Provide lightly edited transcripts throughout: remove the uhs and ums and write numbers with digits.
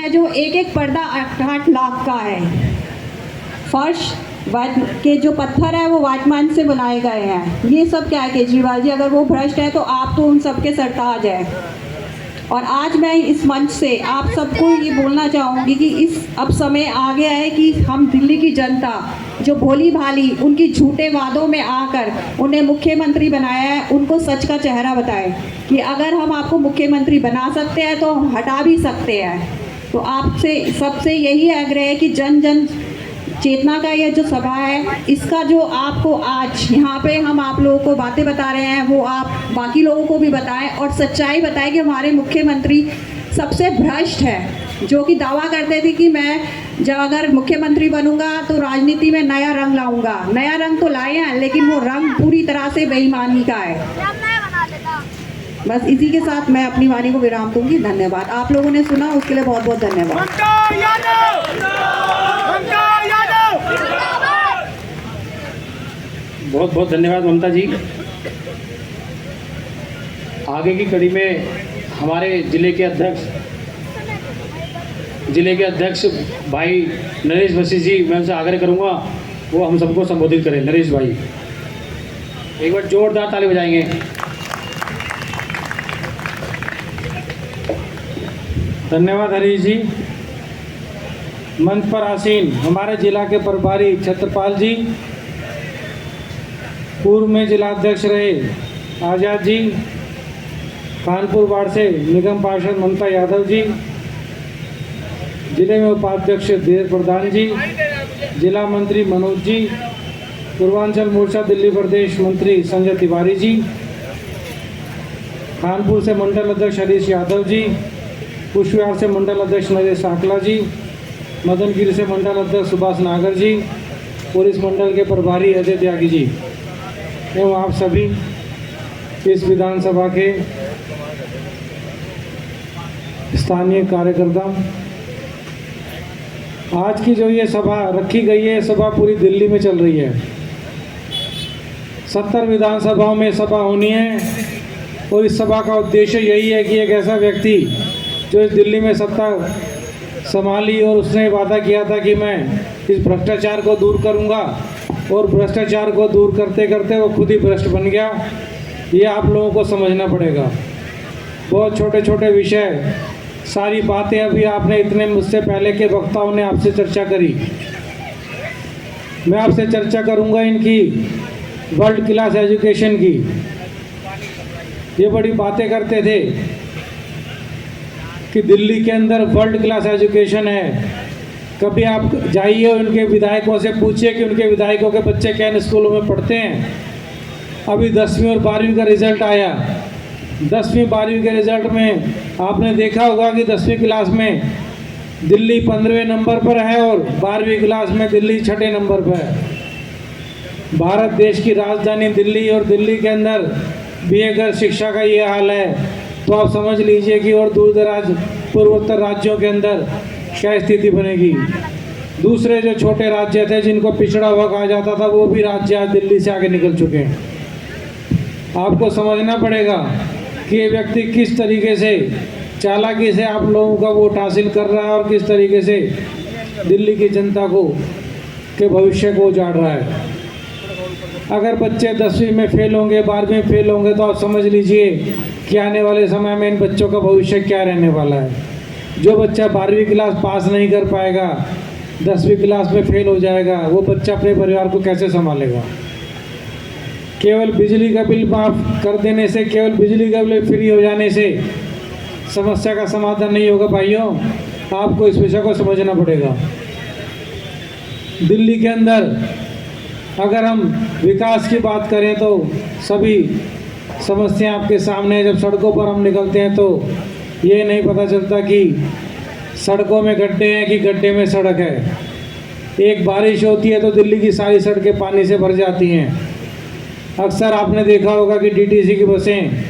जो एक एक पर्दा 8 लाख का है। फर्श के जो पत्थर है वो वाचमान से बनाए गए हैं। ये सब क्या है केजरीवाल जी, अगर वो भ्रष्ट है तो आप तो उन सबके सरताज है। और आज मैं इस मंच से आप सबको ये बोलना चाहूँगी कि इस अब समय आ गया है कि हम दिल्ली की जनता जो भोली भाली उनकी झूठे वादों में आकर उन्हें मुख्यमंत्री बनाया है, उनको सच का चेहरा बताएं कि अगर हम आपको मुख्यमंत्री बना सकते हैं तो हम हटा भी सकते हैं। तो आपसे सबसे यही आग्रह है कि जन जन चेतना का ये जो सभा है, इसका जो आपको आज यहाँ पे हम आप लोगों को बातें बता रहे हैं वो आप बाकी लोगों को भी बताएं और सच्चाई बताएं कि हमारे मुख्यमंत्री सबसे भ्रष्ट है, जो कि दावा करते थे कि मैं जब अगर मुख्यमंत्री बनूंगा तो राजनीति में नया रंग लाऊंगा। नया रंग तो लाए हैं लेकिन वो रंग पूरी तरह से बेईमानी का है। बस इसी के साथ मैं अपनी वाणी को विराम दूंगी। धन्यवाद। आप लोगों ने सुना उसके लिए बहुत बहुत धन्यवाद। बहुत बहुत धन्यवाद ममता जी। आगे की कड़ी में हमारे जिले के अध्यक्ष भाई नरेश वशिष्ठ जी, मैं उनसे आग्रह करूंगा वो हम सबको संबोधित करें। नरेश भाई एक बार जोरदार ताली बजाएंगे। धन्यवाद हरीश जी। मंच पर आसीन हमारे जिला के प्रभारी छत्रपाल जी, पूर्व में जिलाध्यक्ष रहे आज़ाद जी, कानपुर वार्ड से निगम पार्षद ममता यादव जी, जिले में उपाध्यक्ष धीर प्रधान जी, जिला मंत्री मनोज जी, पूर्वांचल मोर्चा दिल्ली प्रदेश मंत्री संजय तिवारी जी, कानपुर से मंडल अध्यक्ष हरीश यादव जी, कुशविहार से मंडल अध्यक्ष नरेश साकला जी, मदनगिरी से मंडल अध्यक्ष सुभाष नागर जी, पुलिस मंडल के प्रभारी अजय त्यागी जी एवं आप सभी इस विधानसभा के स्थानीय कार्यकर्ता। आज की जो ये सभा रखी गई है, सभा पूरी दिल्ली में चल रही है। 70 विधानसभाओं में सभा होनी है और इस सभा का उद्देश्य यही है कि एक ऐसा व्यक्ति जो इस दिल्ली में सत्ता संभाली और उसने वादा किया था कि मैं इस भ्रष्टाचार को दूर करूंगा, और भ्रष्टाचार को दूर करते करते वो खुद ही भ्रष्ट बन गया। ये आप लोगों को समझना पड़ेगा। बहुत छोटे छोटे विषय, सारी बातें अभी आपने इतने मुझसे पहले के वक्ताओं ने आपसे चर्चा करी। मैं आपसे चर्चा करूंगा इनकी वर्ल्ड क्लास एजुकेशन की। ये बड़ी बातें करते थे कि दिल्ली के अंदर वर्ल्ड क्लास एजुकेशन है। कभी आप जाइए उनके विधायकों से पूछिए कि उनके विधायकों के बच्चे किन स्कूलों में पढ़ते हैं। अभी 10वीं और 12वीं का रिज़ल्ट आया। 10वीं 12वीं के रिज़ल्ट में आपने देखा होगा कि 10वीं क्लास में दिल्ली 15वें नंबर पर है और 12वीं क्लास में दिल्ली 6ठे नंबर पर है। भारत देश की राजधानी दिल्ली, और दिल्ली के अंदर भी अगर शिक्षा का ये हाल है तो आप समझ लीजिए कि और दूर दराज पूर्वोत्तर राज्यों के अंदर क्या स्थिति बनेगी। दूसरे जो छोटे राज्य थे जिनको पिछड़ा हुआ कहा जाता था, वो भी राज्य आज दिल्ली से आगे निकल चुके हैं। आपको समझना पड़ेगा कि ये व्यक्ति किस तरीके से चालाकी से आप लोगों का वोट हासिल कर रहा है और किस तरीके से दिल्ली की जनता को के भविष्य को उजाड़ रहा है। अगर बच्चे 10वीं में फेल होंगे, 12वीं में फेल होंगे, तो आप समझ लीजिए कि आने वाले समय में इन बच्चों का भविष्य क्या रहने वाला है। जो बच्चा 12वीं क्लास पास नहीं कर पाएगा, 10वीं क्लास में फेल हो जाएगा, वो बच्चा अपने परिवार को कैसे संभालेगा। केवल बिजली का बिल माफ़ कर देने से, केवल बिजली का बिल फ्री हो जाने से समस्या का समाधान नहीं होगा भाइयों। आपको इस विषय को समझना पड़ेगा। दिल्ली के अंदर अगर हम विकास की बात करें तो सभी समस्या आपके सामने। जब सड़कों पर हम निकलते हैं तो ये नहीं पता चलता कि सड़कों में गड्ढे हैं कि गड्ढे में सड़क है। एक बारिश होती है तो दिल्ली की सारी सड़कें पानी से भर जाती हैं। अक्सर आपने देखा होगा कि डीटीसी की बसें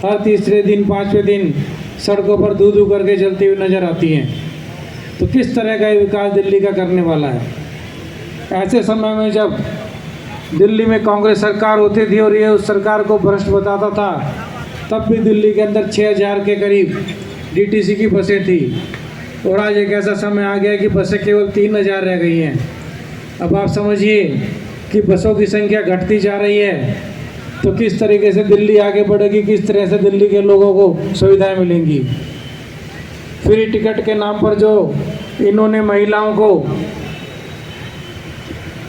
हर तीसरे दिन 5वें दिन सड़कों पर धू धू करके चलती हुई नज़र आती हैं। तो किस तरह का विकास दिल्ली का करने वाला है। ऐसे समय में जब दिल्ली में कांग्रेस सरकार होती थी और ये उस सरकार को भ्रष्ट बताता था, तब भी दिल्ली के अंदर 6000 के करीब डीटीसी की बसें थी। और आज एक ऐसा समय आ गया कि बसें केवल 3000 रह गई हैं। अब आप समझिए कि बसों की संख्या घटती जा रही है, तो किस तरीके से दिल्ली आगे बढ़ेगी, किस तरह से दिल्ली के लोगों को सुविधाएं मिलेंगी। फ्री टिकट के नाम पर जो इन्होंने महिलाओं को,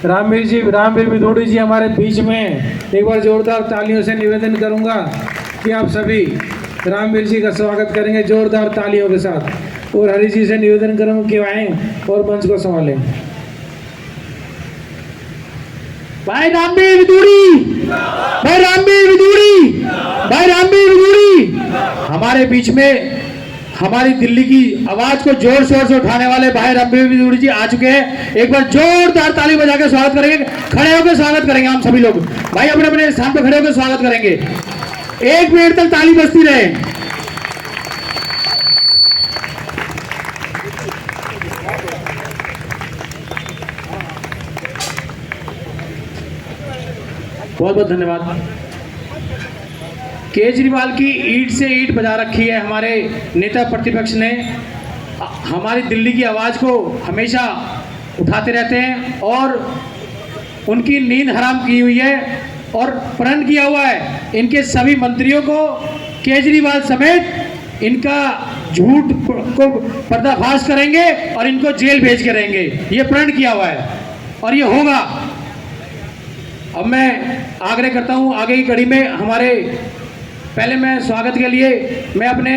रामवीर विदुड़ी जी हमारे बीच में, एक बार जोरदार तालियों से निवेदन करूंगा कि आप सभी रामवीर जी का स्वागत करेंगे जोरदार तालियों के साथ। और हरी जी से निवेदन करूंगा कि आएँ और मंच को संभालें। भाई रामवीर विदुड़ी, भाई रामवीर विदुड़ी, भाई रामवीर विदुड़ी हमारे बीच में हमारी दिल्ली की आवाज को जोर शोर से उठाने वाले भाई रामवीर विदुड़ी जी आ चुके हैं। एक बार जोरदार ताली बजा के स्वागत करेंगे, खड़े होकर स्वागत करेंगे हम सभी लोग। भाई अपने अपने स्थान पर खड़े होकर स्वागत करेंगे। 1 मिनट तक ताली बजती रहे। बहुत बहुत धन्यवाद। केजरीवाल की ईंट से ईंट बजा रखी है हमारे नेता प्रतिपक्ष ने। हमारी दिल्ली की आवाज़ को हमेशा उठाते रहते हैं और उनकी नींद हराम की हुई है और प्रण किया हुआ है इनके सभी मंत्रियों को केजरीवाल समेत इनका झूठ को पर्दाफाश करेंगे और इनको जेल भेज के रहेंगे। ये प्रण किया हुआ है और ये होगा। अब मैं आग्रह करता हूँ आगे की कड़ी में हमारे पहले मैं स्वागत के लिए मैं अपने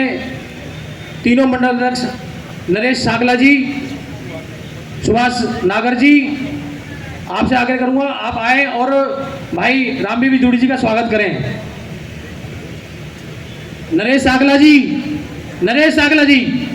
तीनों मंडल अध्यक्ष नरेश सागला जी, सुभाष नागर जी, आपसे आग्रह करूंगा आप आए और भाई रामवीर विदुड़ी जी का स्वागत करें। नरेश सागला जी, नरेश सागला जी।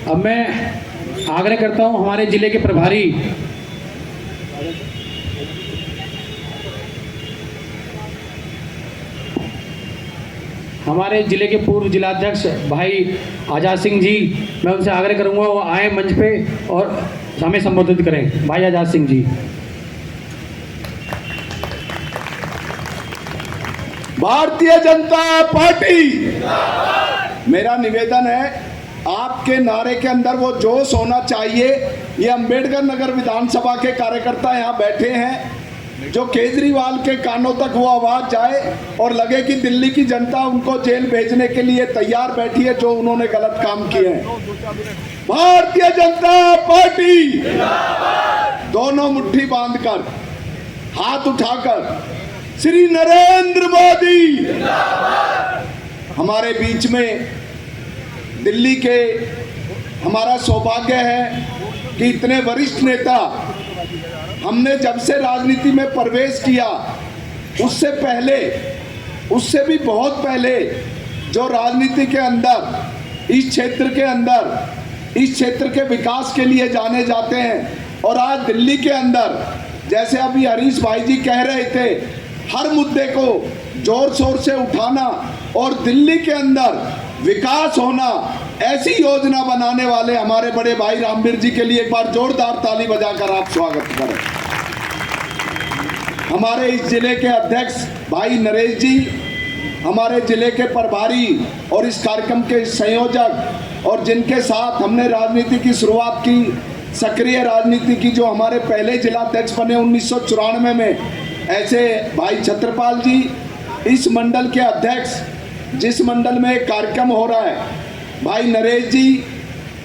अब मैं आग्रह करता हूं हमारे जिले के प्रभारी हमारे जिले के पूर्व जिलाध्यक्ष भाई आजाद सिंह जी, मैं उनसे आग्रह करूंगा वो आए मंच पे और हमें संबोधित करें। भाई आजाद सिंह जी। भारतीय जनता पार्टी, मेरा निवेदन है आपके नारे के अंदर वो जोश होना चाहिए। ये अंबेडकर नगर विधानसभा के कार्यकर्ता यहाँ बैठे हैं, जो केजरीवाल के कानों तक वो आवाज जाए और लगे कि दिल्ली की जनता उनको जेल भेजने के लिए तैयार बैठी है जो उन्होंने गलत काम किए हैं। भारतीय जनता पार्टी दोनों मुट्ठी बांधकर, हाथ उठाकर श्री नरेंद्र मोदी हमारे बीच में दिल्ली के, हमारा सौभाग्य है कि इतने वरिष्ठ नेता, हमने जब से राजनीति में प्रवेश किया उससे पहले, उससे भी बहुत पहले जो राजनीति के अंदर इस क्षेत्र के अंदर इस क्षेत्र के विकास के लिए जाने जाते हैं। और आज दिल्ली के अंदर जैसे अभी हरीश भाई जी कह रहे थे, हर मुद्दे को जोर शोर से उठाना और दिल्ली के अंदर विकास होना, ऐसी योजना बनाने वाले हमारे बड़े भाई रामवीर जी के लिए एक बार जोरदार ताली बजाकर आप स्वागत करें। हमारे इस जिले के अध्यक्ष भाई नरेश जी, हमारे जिले के प्रभारी और इस कार्यक्रम के संयोजक और जिनके साथ हमने राजनीति की शुरुआत की, सक्रिय राजनीति की, जो हमारे पहले जिलाध्यक्ष बने 1994 में, ऐसे भाई छत्रपाल जी, इस मंडल के अध्यक्ष, जिस मंडल में एक कार्यक्रम हो रहा है, भाई नरेश जी,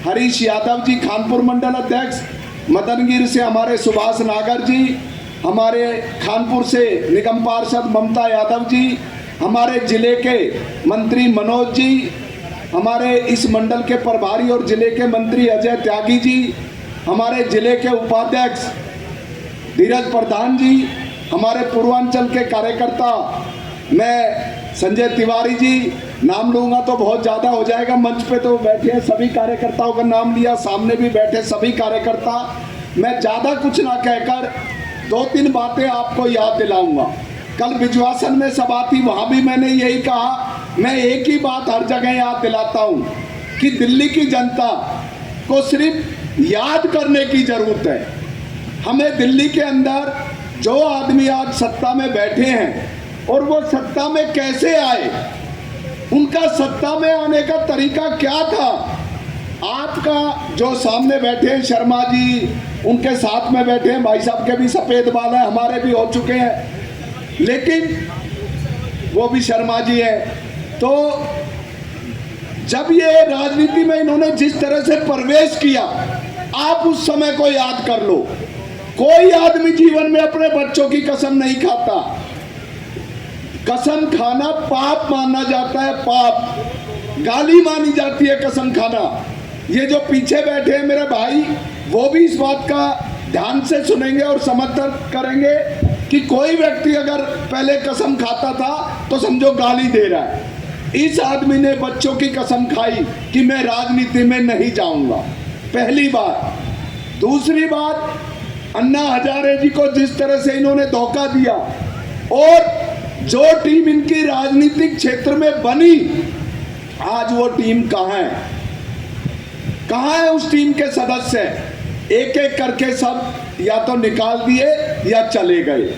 हरीश यादव जी खानपुर मंडल अध्यक्ष, मदनगिर से हमारे सुभाष नागर जी, हमारे खानपुर से निगम पार्षद ममता यादव जी, हमारे जिले के मंत्री मनोज जी, हमारे इस मंडल के प्रभारी और जिले के मंत्री अजय त्यागी जी, हमारे जिले के उपाध्यक्ष धीरज प्रधान जी, हमारे पूर्वांचल के कार्यकर्ता मैं संजय तिवारी जी, नाम लूंगा तो बहुत ज़्यादा हो जाएगा। मंच पे तो बैठे हैं सभी कार्यकर्ताओं का नाम लिया, सामने भी बैठे सभी कार्यकर्ता। मैं ज़्यादा कुछ ना कहकर 2-3 बातें आपको याद दिलाऊंगा। कल बिजवासन में सभा थी, वहाँ भी मैंने यही कहा। मैं एक ही बात हर जगह याद दिलाता हूँ कि दिल्ली की जनता को सिर्फ याद करने की ज़रूरत है। हमें दिल्ली के अंदर जो आदमी आज सत्ता में बैठे हैं और वो सत्ता में कैसे आए, उनका सत्ता में आने का तरीका क्या था। आपका जो सामने बैठे हैं शर्मा जी, उनके साथ में बैठे हैं भाई साहब के भी सफ़ेद बाल हैं, हमारे भी हो चुके हैं, लेकिन वो भी शर्मा जी हैं। तो जब ये राजनीति में इन्होंने जिस तरह से प्रवेश किया, आप उस समय को याद कर लो। कोई आदमी जीवन में अपने बच्चों की कसम नहीं खाता। कसम खाना पाप माना जाता है, पाप, गाली मानी जाती है कसम खाना। ये जो पीछे बैठे हैं मेरे भाई, वो भी इस बात का ध्यान से सुनेंगे और समर्थन करेंगे कि कोई व्यक्ति अगर पहले कसम खाता था तो समझो गाली दे रहा है। इस आदमी ने बच्चों की कसम खाई कि मैं राजनीति में नहीं जाऊंगा, पहली बात। दूसरी बात, अन्ना हजारे जी को जिस तरह से इन्होंने धोखा दिया, और जो टीम इनकी राजनीतिक क्षेत्र में बनी, आज वो टीम कहाँ है? कहाँ है उस टीम के सदस्य? एक एक करके सब या तो निकाल दिए या चले गए।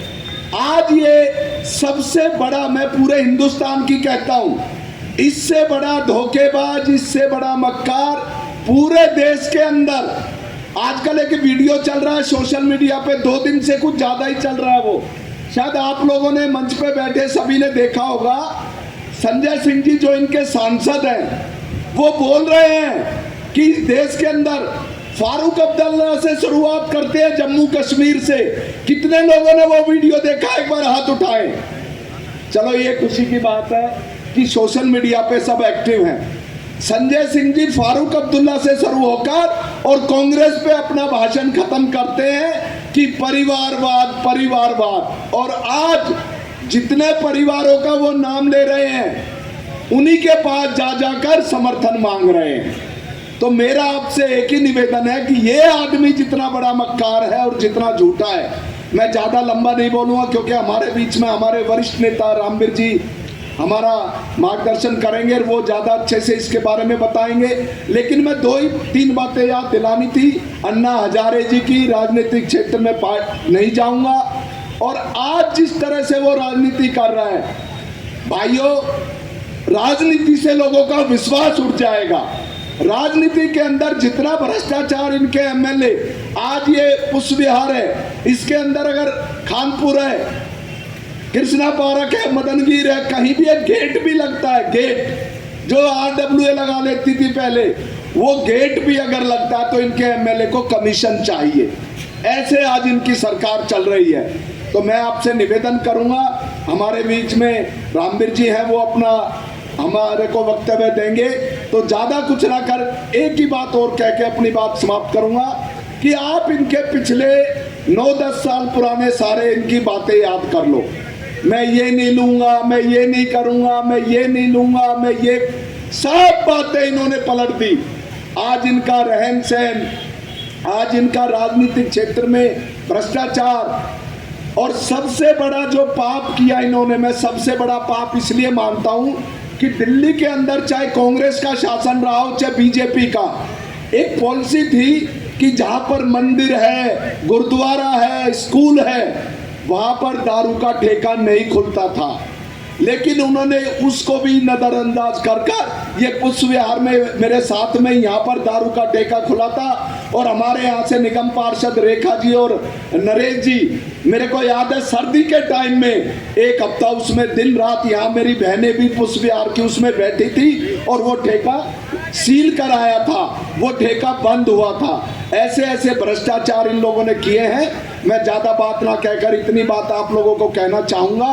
आज ये सबसे बड़ा, मैं पूरे हिंदुस्तान की कहता हूं, इससे बड़ा धोखेबाज, इससे बड़ा मक्कार पूरे देश के अंदर। आजकल एक वीडियो चल रहा है सोशल मीडिया पे, 2 दिन से कुछ ज्यादा ही चल रहा है, वो शायद आप लोगों ने मंच पे बैठे सभी ने देखा होगा। संजय सिंह जी जो इनके सांसद हैं, वो बोल रहे हैं कि देश के अंदर फारूक अब्दुल्ला से शुरुआत करते हैं, जम्मू कश्मीर से। कितने लोगों ने वो वीडियो देखा? एक बार हाथ उठाएं। चलो ये खुशी की बात है कि सोशल मीडिया पे सब एक्टिव हैं। संजय सिंह जी फारूक अब्दुल्ला से शुरू होकर और कांग्रेस पे अपना भाषण खत्म करते हैं कि परिवारवाद, परिवारवाद। और आज जितने परिवारों का वो नाम ले रहे हैं, उन्हीं के पास जा जाकर समर्थन मांग रहे हैं। तो मेरा आपसे एक ही निवेदन है कि ये आदमी जितना बड़ा मक्कार है और जितना झूठा है, मैं ज़्यादा लंबा नहीं बोलूँगा क्योंकि हमारे बीच में हमारे वरिष्ठ नेता रामवीर जी हमारा मार्गदर्शन करेंगे और वो ज़्यादा अच्छे से इसके बारे में बताएंगे। लेकिन मैं 2-3 बातें याद दिलानी थी। अन्ना हजारे जी की राजनीतिक क्षेत्र में नहीं जाऊंगा, और आज जिस तरह से वो राजनीति कर रहा है, भाइयों, राजनीति से लोगों का विश्वास उठ जाएगा। राजनीति के अंदर जितना भ्रष्टाचार इनके एमएलए, आज ये पुष्प विहार है, इसके अंदर अगर खानपुर है, कृष्णा पार्क है, मदनगीर है, कहीं भी एक गेट भी लगता है, गेट जो RWA लगा लेती थी पहले, वो गेट भी अगर लगता है तो इनके एमएलए को कमीशन चाहिए। ऐसे आज इनकी सरकार चल रही है। तो मैं आपसे निवेदन करूंगा, हमारे बीच में रामवीर जी हैं, वो अपना हमारे को वक्तव्य देंगे। तो ज़्यादा कुछ ना कर एक ही बात और कह के अपनी बात समाप्त करूंगा कि आप इनके पिछले 9-10 साल पुराने सारे इनकी बातें याद कर लो। मैं ये नहीं लूँगा, मैं ये नहीं करूँगा, मैं ये नहीं लूँगा, मैं ये सब बातें इन्होंने पलट दी। आज इनका रहन सहन, आज इनका राजनीतिक क्षेत्र में भ्रष्टाचार, और सबसे बड़ा जो पाप किया इन्होंने, मैं सबसे बड़ा पाप इसलिए मानता हूँ कि दिल्ली के अंदर चाहे कांग्रेस का शासन रहा हो चाहे बीजेपी का, एक पॉलिसी थी कि जहाँ पर मंदिर है, गुरुद्वारा है, स्कूल है, वहाँ पर दारू का ठेका नहीं खुलता था। लेकिन उन्होंने उसको भी नज़रअंदाज कर ये पुष्प विहार में मेरे साथ में यहाँ पर दारू का ठेका खुला था। और हमारे यहाँ से निगम पार्षद रेखा जी और नरेश जी, मेरे को याद है सर्दी के टाइम में एक हफ्ता उसमें दिन रात यहाँ मेरी बहनें भी पुष्प विहार की उसमें बैठी थी, और वो ठेका सील कराया था, वो ठेका बंद हुआ था। ऐसे ऐसे भ्रष्टाचार इन लोगों ने किए हैं। मैं ज़्यादा बात ना कहकर इतनी बात आप लोगों को कहना चाहूँगा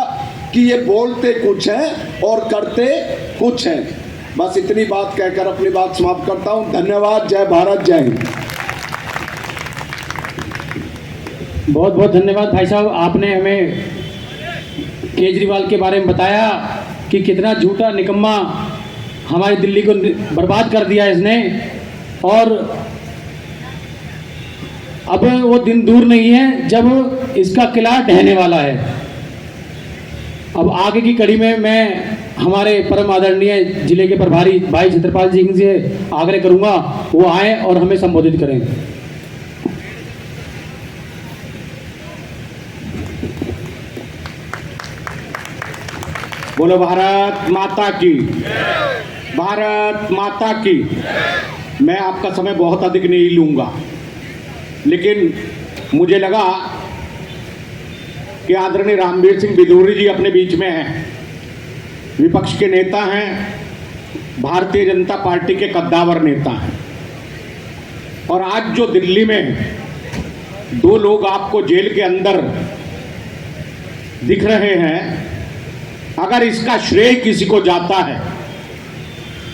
कि ये बोलते कुछ हैं और करते कुछ हैं। बस इतनी बात कहकर अपनी बात समाप्त करता हूँ। धन्यवाद। जय भारत, जय हिंद। बहुत बहुत धन्यवाद भाई साहब, आपने हमें केजरीवाल के बारे में बताया कि कितना झूठा निकम्मा हमारी दिल्ली को बर्बाद कर दिया इसने। और अब वो दिन दूर नहीं है जब इसका किला ढहने वाला है। अब आगे की कड़ी में मैं हमारे परम आदरणीय जिले के प्रभारी भाई छत्रपाल सिंह से आग्रह करूंगा वो आए और हमें संबोधित करें। बोलो भारत माता की, भारत माता की। मैं आपका समय बहुत अधिक नहीं लूँगा, लेकिन मुझे लगा कि आदरणीय रामवीर सिंह बिधूड़ी जी अपने बीच में हैं, विपक्ष के नेता हैं, भारतीय जनता पार्टी के कद्दावर नेता हैं। और आज जो दिल्ली में 2 लोग आपको जेल के अंदर दिख रहे हैं, अगर इसका श्रेय किसी को जाता है,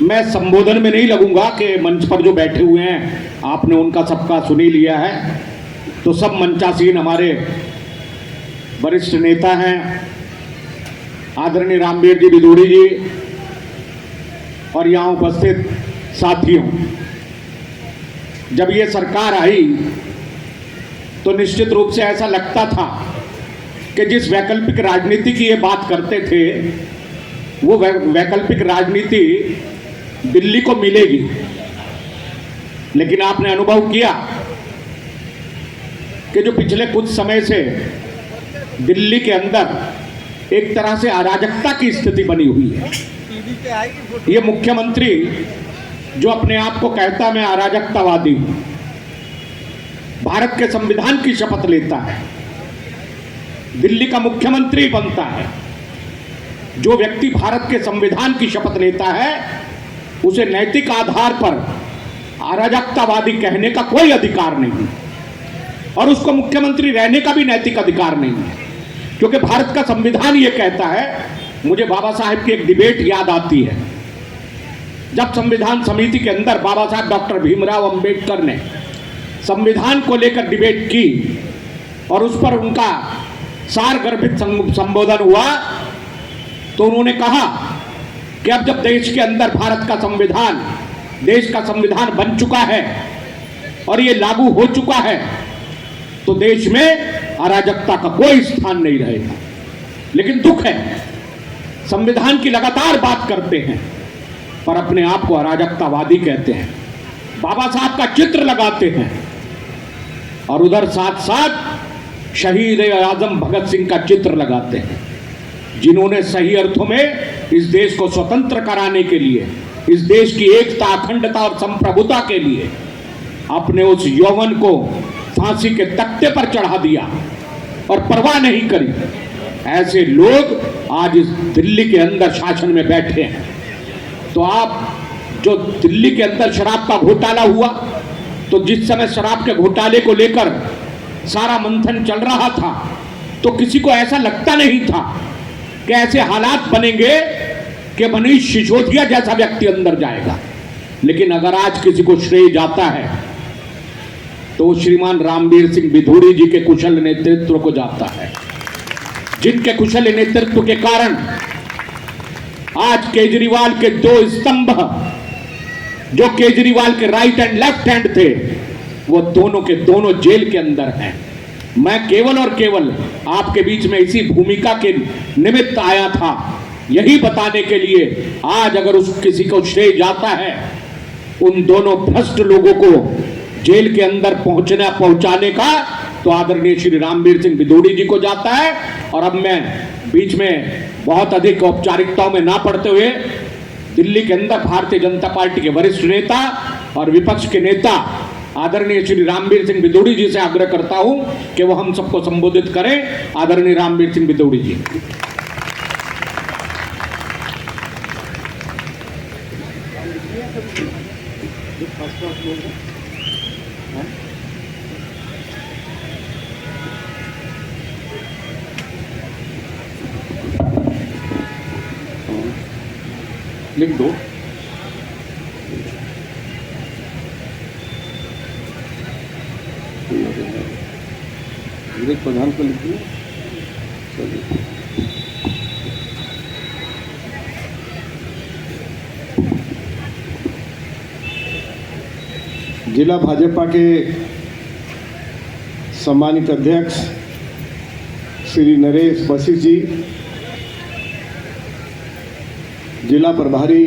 मैं संबोधन में नहीं लगूंगा कि मंच पर जो बैठे हुए हैं आपने उनका सबका सुन ही लिया है, तो सब मंचासीन हमारे वरिष्ठ नेता हैं, आदरणीय रामवीर जी बिधूड़ी जी और यहाँ उपस्थित साथियों। जब ये सरकार आई तो निश्चित रूप से ऐसा लगता था कि जिस वैकल्पिक राजनीति की ये बात करते थे वो वैकल्पिक राजनीति दिल्ली को मिलेगी। लेकिन आपने अनुभव किया कि जो पिछले कुछ समय से दिल्ली के अंदर एक तरह से अराजकता की स्थिति बनी हुई है। ये मुख्यमंत्री जो अपने आप को कहता मैं अराजकतावादी हूं, भारत के संविधान की शपथ लेता है, दिल्ली का मुख्यमंत्री बनता है। जो व्यक्ति भारत के संविधान की शपथ लेता है उसे नैतिक आधार पर अराजकतावादी कहने का कोई अधिकार नहीं, और उसको मुख्यमंत्री रहने का भी नैतिक अधिकार नहीं है, क्योंकि भारत का संविधान ये कहता है। मुझे बाबा साहेब की एक डिबेट याद आती है, जब संविधान समिति के अंदर बाबा साहेब डॉक्टर भीमराव अंबेडकर ने संविधान को लेकर डिबेट की और उस पर उनका सार गर्भित संबोधन हुआ, तो उन्होंने कहा कि अब जब देश के अंदर भारत का संविधान, देश का संविधान बन चुका है और ये लागू हो चुका है, तो देश में अराजकता का कोई स्थान नहीं रहेगा। लेकिन दुख है, संविधान की लगातार बात करते हैं पर अपने आप को अराजकतावादी कहते हैं, बाबा साहब का चित्र लगाते हैं और उधर साथ साथ शहीद आजम भगत सिंह का चित्र लगाते हैं, जिन्होंने सही अर्थों में इस देश को स्वतंत्र कराने के लिए, इस देश की एकता, अखंडता और संप्रभुता के लिए अपने उस यौवन को फांसी के तख्ते पर चढ़ा दिया और परवाह नहीं करी। ऐसे लोग आज इस दिल्ली के अंदर शासन में बैठे हैं। तो आप जो दिल्ली के अंदर शराब का घोटाला हुआ, तो जिस समय शराब के घोटाले को लेकर सारा मंथन चल रहा था, तो किसी को ऐसा लगता नहीं था कि ऐसे हालात बनेंगे कि मनीष सिसोदिया जैसा व्यक्ति अंदर जाएगा। लेकिन अगर आज किसी को श्रेय जाता है तो श्रीमान रामवीर सिंह बिधूड़ी जी के कुशल नेतृत्व को जाता है, जिनके कुशल नेतृत्व के कारण आज केजरीवाल के 2 स्तंभ, जो केजरीवाल के राइट एंड लेफ्ट हैंड थे, वो दोनों के दोनों जेल के अंदर हैं। मैं केवल और केवल आपके बीच में इसी भूमिका के निमित्त आया था, यही बताने के लिए आज अगर उस किसी को श्रेय जाता है उन दोनों भ्रष्ट लोगों को जेल के अंदर पहुंचाने का, तो आदरणीय श्री रामवीर सिंह बिधूड़ी जी को जाता है। और अब मैं बीच में बहुत अधिक औपचारिकताओं में ना पड़ते हुए दिल्ली के अंदर भारतीय जनता पार्टी के वरिष्ठ नेता और विपक्ष के नेता आदरणीय श्री रामवीर सिंह बिधूड़ी जी से आग्रह करता हूं कि वो हम सबको संबोधित करें। आदरणीय रामवीर सिंह बिधूड़ी जी। लिख दो। प्रधान को लिख दिया। जिला भाजपा के सम्मानित अध्यक्ष श्री नरेश वशिष्ठ जी, जिला प्रभारी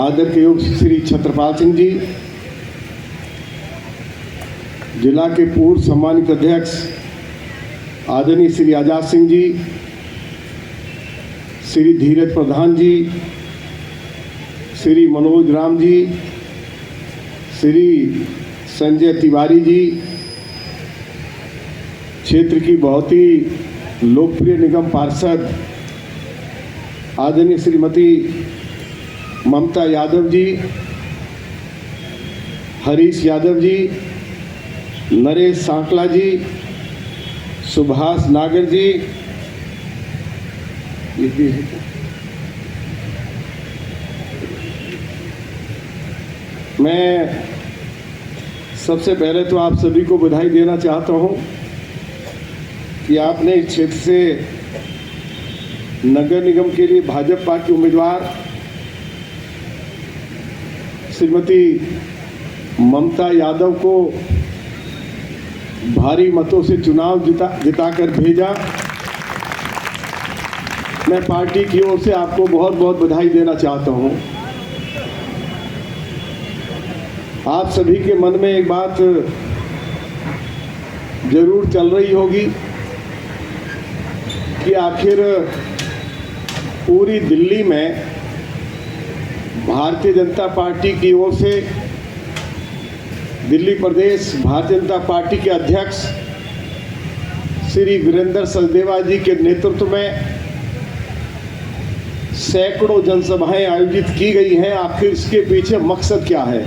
आदर के योग्य श्री छत्रपाल सिंह जी, जिला के पूर्व सम्मानित अध्यक्ष आदरणीय श्री आजाद सिंह जी, श्री धीरज प्रधान जी, श्री मनोज राम जी, श्री संजय तिवारी जी, क्षेत्र की बहुत ही लोकप्रिय निगम पार्षद आदरणीय श्रीमती ममता यादव जी, हरीश यादव जी, नरेश सांकला जी, सुभाष नागर जी, ये भी है क्या? मैं सबसे पहले तो आप सभी को बधाई देना चाहता हूं कि आपने इस क्षेत्र से नगर निगम के लिए भाजपा की उम्मीदवार श्रीमती ममता यादव को भारी मतों से चुनाव जिताकर भेजा। मैं पार्टी की ओर से आपको बहुत बहुत बधाई देना चाहता हूं। आप सभी के मन में एक बात जरूर चल रही होगी कि आखिर पूरी दिल्ली में भारतीय जनता पार्टी की ओर से दिल्ली प्रदेश भारतीय जनता पार्टी के अध्यक्ष श्री वीरेंद्र सचदेवा जी के नेतृत्व में सैकड़ों जनसभाएं आयोजित की गई हैं। आखिर इसके पीछे मकसद क्या है?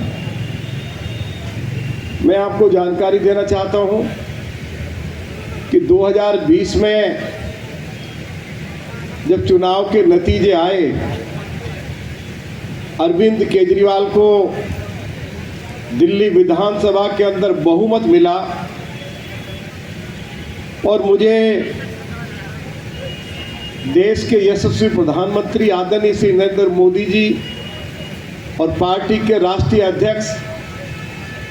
मैं आपको जानकारी देना चाहता हूं कि 2020 में जब चुनाव के नतीजे आए, अरविंद केजरीवाल को दिल्ली विधानसभा के अंदर बहुमत मिला और मुझे देश के यशस्वी प्रधानमंत्री आदरणीय श्री नरेंद्र मोदी जी और पार्टी के राष्ट्रीय अध्यक्ष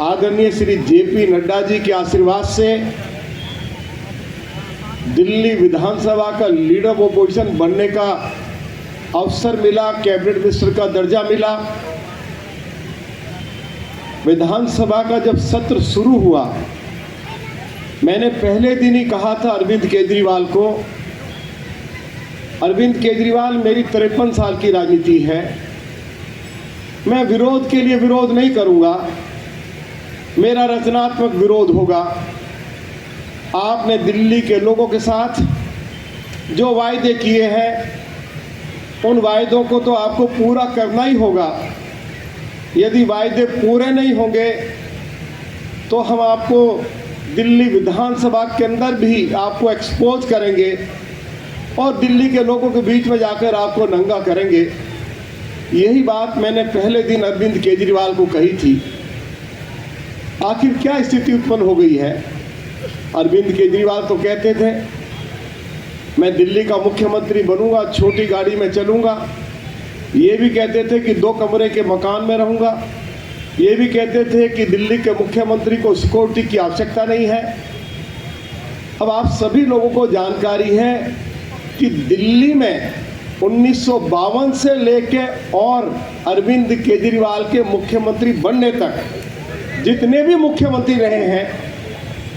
आदरणीय श्री जेपी नड्डा जी के आशीर्वाद से दिल्ली विधानसभा का लीडर ऑफ ओपोजिशन बनने का अवसर मिला, कैबिनेट मिनिस्टर का दर्जा मिला। विधानसभा का जब सत्र शुरू हुआ, मैंने पहले दिन ही कहा था अरविंद केजरीवाल को, अरविंद केजरीवाल मेरी 53 साल की राजनीति है, मैं विरोध के लिए विरोध नहीं करूंगा, मेरा रचनात्मक विरोध होगा। आपने दिल्ली के लोगों के साथ जो वायदे किए हैं उन वायदों को तो आपको पूरा करना ही होगा। यदि वायदे पूरे नहीं होंगे तो हम आपको दिल्ली विधानसभा के अंदर भी आपको एक्सपोज करेंगे और दिल्ली के लोगों के बीच में जाकर आपको नंगा करेंगे। यही बात मैंने पहले दिन अरविंद केजरीवाल को कही थी। आखिर क्या स्थिति उत्पन्न हो गई है? अरविंद केजरीवाल तो कहते थे मैं दिल्ली का मुख्यमंत्री बनूंगा, छोटी गाड़ी में चलूंगा। ये भी कहते थे कि 2 कमरे के मकान में रहूंगा। ये भी कहते थे कि दिल्ली के मुख्यमंत्री को सिक्योरिटी की आवश्यकता नहीं है। अब आप सभी लोगों को जानकारी है कि दिल्ली में 1952 से लेके और अरविंद केजरीवाल के मुख्यमंत्री बनने तक जितने भी मुख्यमंत्री रहे हैं,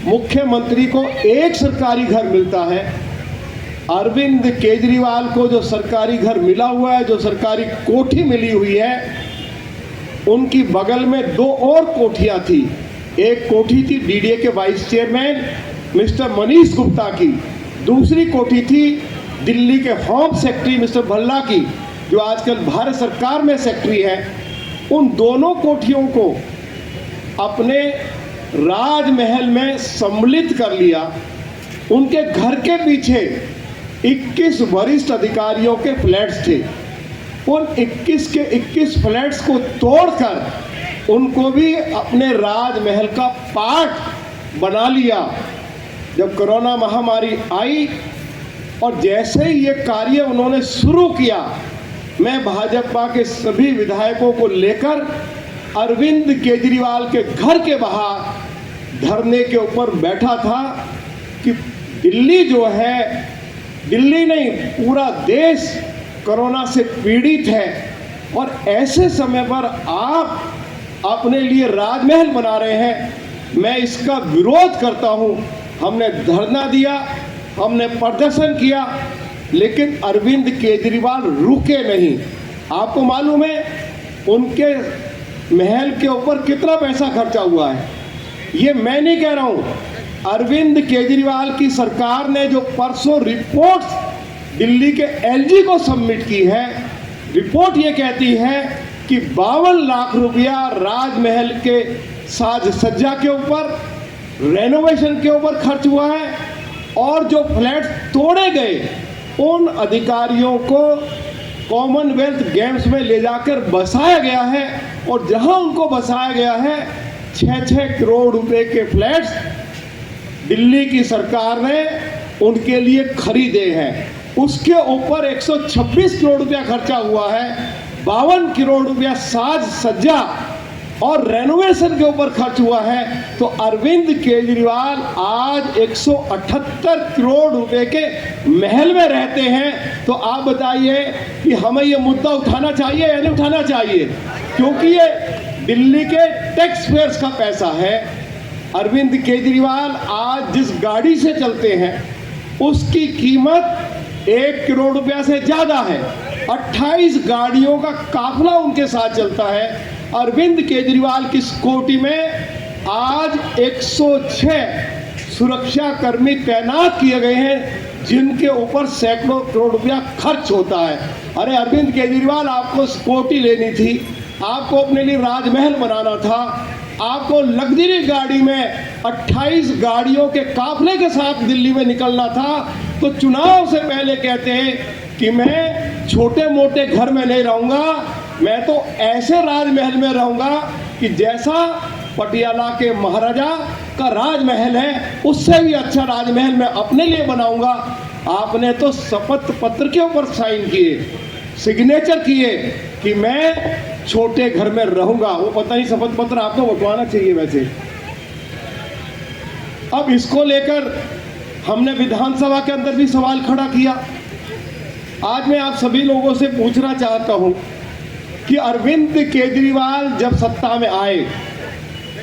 मुख्यमंत्री को एक सरकारी घर मिलता है। अरविंद केजरीवाल को जो सरकारी घर मिला हुआ है, जो सरकारी कोठी मिली हुई है, उनकी बगल में 2 और कोठियां थी। एक कोठी थी डीडीए के vice chairman mister Manish Gupta की, दूसरी कोठी थी दिल्ली के होम सेक्रेटरी मिस्टर भल्ला की, जो आजकल भारत सरकार में सेक्रेटरी है। उन दोनों कोठियों को अपने राजमहल में सम्मिलित कर लिया। उनके घर के पीछे 21 वरिष्ठ अधिकारियों के फ्लैट्स थे। उन 21 के 21 फ्लैट्स को तोड़कर उनको भी अपने राजमहल का पार्ट बना लिया। जब कोरोना महामारी आई और जैसे ही ये कार्य उन्होंने शुरू किया, मैं भाजपा के सभी विधायकों को लेकर अरविंद केजरीवाल के घर के बाहर धरने के ऊपर बैठा था कि दिल्ली जो है, दिल्ली नहीं पूरा देश कोरोना से पीड़ित है और ऐसे समय पर आप अपने लिए राजमहल बना रहे हैं। मैं इसका विरोध करता हूं। हमने धरना दिया, हमने प्रदर्शन किया, लेकिन अरविंद केजरीवाल रुके नहीं। आपको मालूम है उनके महल के ऊपर कितना पैसा खर्चा हुआ है? ये मैं नहीं कह रहा हूं, अरविंद केजरीवाल की सरकार ने जो परसों रिपोर्ट्स दिल्ली के एलजी को सबमिट की है, रिपोर्ट ये कहती है कि 52 लाख रुपया राजमहल के साज सज्जा के ऊपर, रेनोवेशन के ऊपर खर्च हुआ है और जो फ्लैट तोड़े गए उन अधिकारियों को कॉमनवेल्थ गेम्स में ले जाकर बसाया गया है और जहां उनको बसाया गया है 6-6 करोड़ रुपए के फ्लैट्स दिल्ली की सरकार ने उनके लिए खरीदे हैं। उसके ऊपर 126 करोड़ रुपया खर्चा हुआ है, 52 करोड़ रुपया साज सज्जा और रेनोवेशन के ऊपर खर्च हुआ है। तो अरविंद केजरीवाल आज 178 करोड़ रुपए के महल में रहते हैं। तो आप बताइए कि हमें ये मुद्दा उठाना चाहिए या नहीं उठाना चाहिए? क्योंकि ये दिल्ली के टैक्स पेयर्स का पैसा है। अरविंद केजरीवाल आज जिस गाड़ी से चलते हैं उसकी कीमत 1 करोड़ रुपया से ज़्यादा है। 28 गाड़ियों का काफिला उनके साथ चलता है। अरविंद केजरीवाल की सिक्योरिटी में आज 106 सुरक्षा कर्मी तैनात किए गए हैं जिनके ऊपर सैकड़ों करोड़ रुपया खर्च होता है। अरे अरविंद केजरीवाल, आपको सिक्योरिटी लेनी थी, आपको अपने लिए राजमहल बनाना था, आपको लग्जरी गाड़ी में 28 गाड़ियों के काफिले के साथ दिल्ली में निकलना था। तो चुनाव से पहले कहते हैं कि मैं छोटे मोटे घर में नहीं रहूँगा, मैं तो ऐसे राजमहल में रहूँगा कि जैसा पटियाला के महाराजा का राजमहल है उससे भी अच्छा राजमहल मैं अपने लिए बनाऊँगा। आपने तो शपथ पत्र के ऊपर साइन किए, सिग्नेचर किए कि मैं छोटे घर में रहूँगा। वो पता नहीं शपथ पत्र आपको बंटवाना चाहिए वैसे। अब इसको लेकर हमने विधानसभा के अंदर भी सवाल खड़ा किया। आज मैं आप सभी लोगों से पूछना चाहता हूं कि अरविंद केजरीवाल जब सत्ता में आए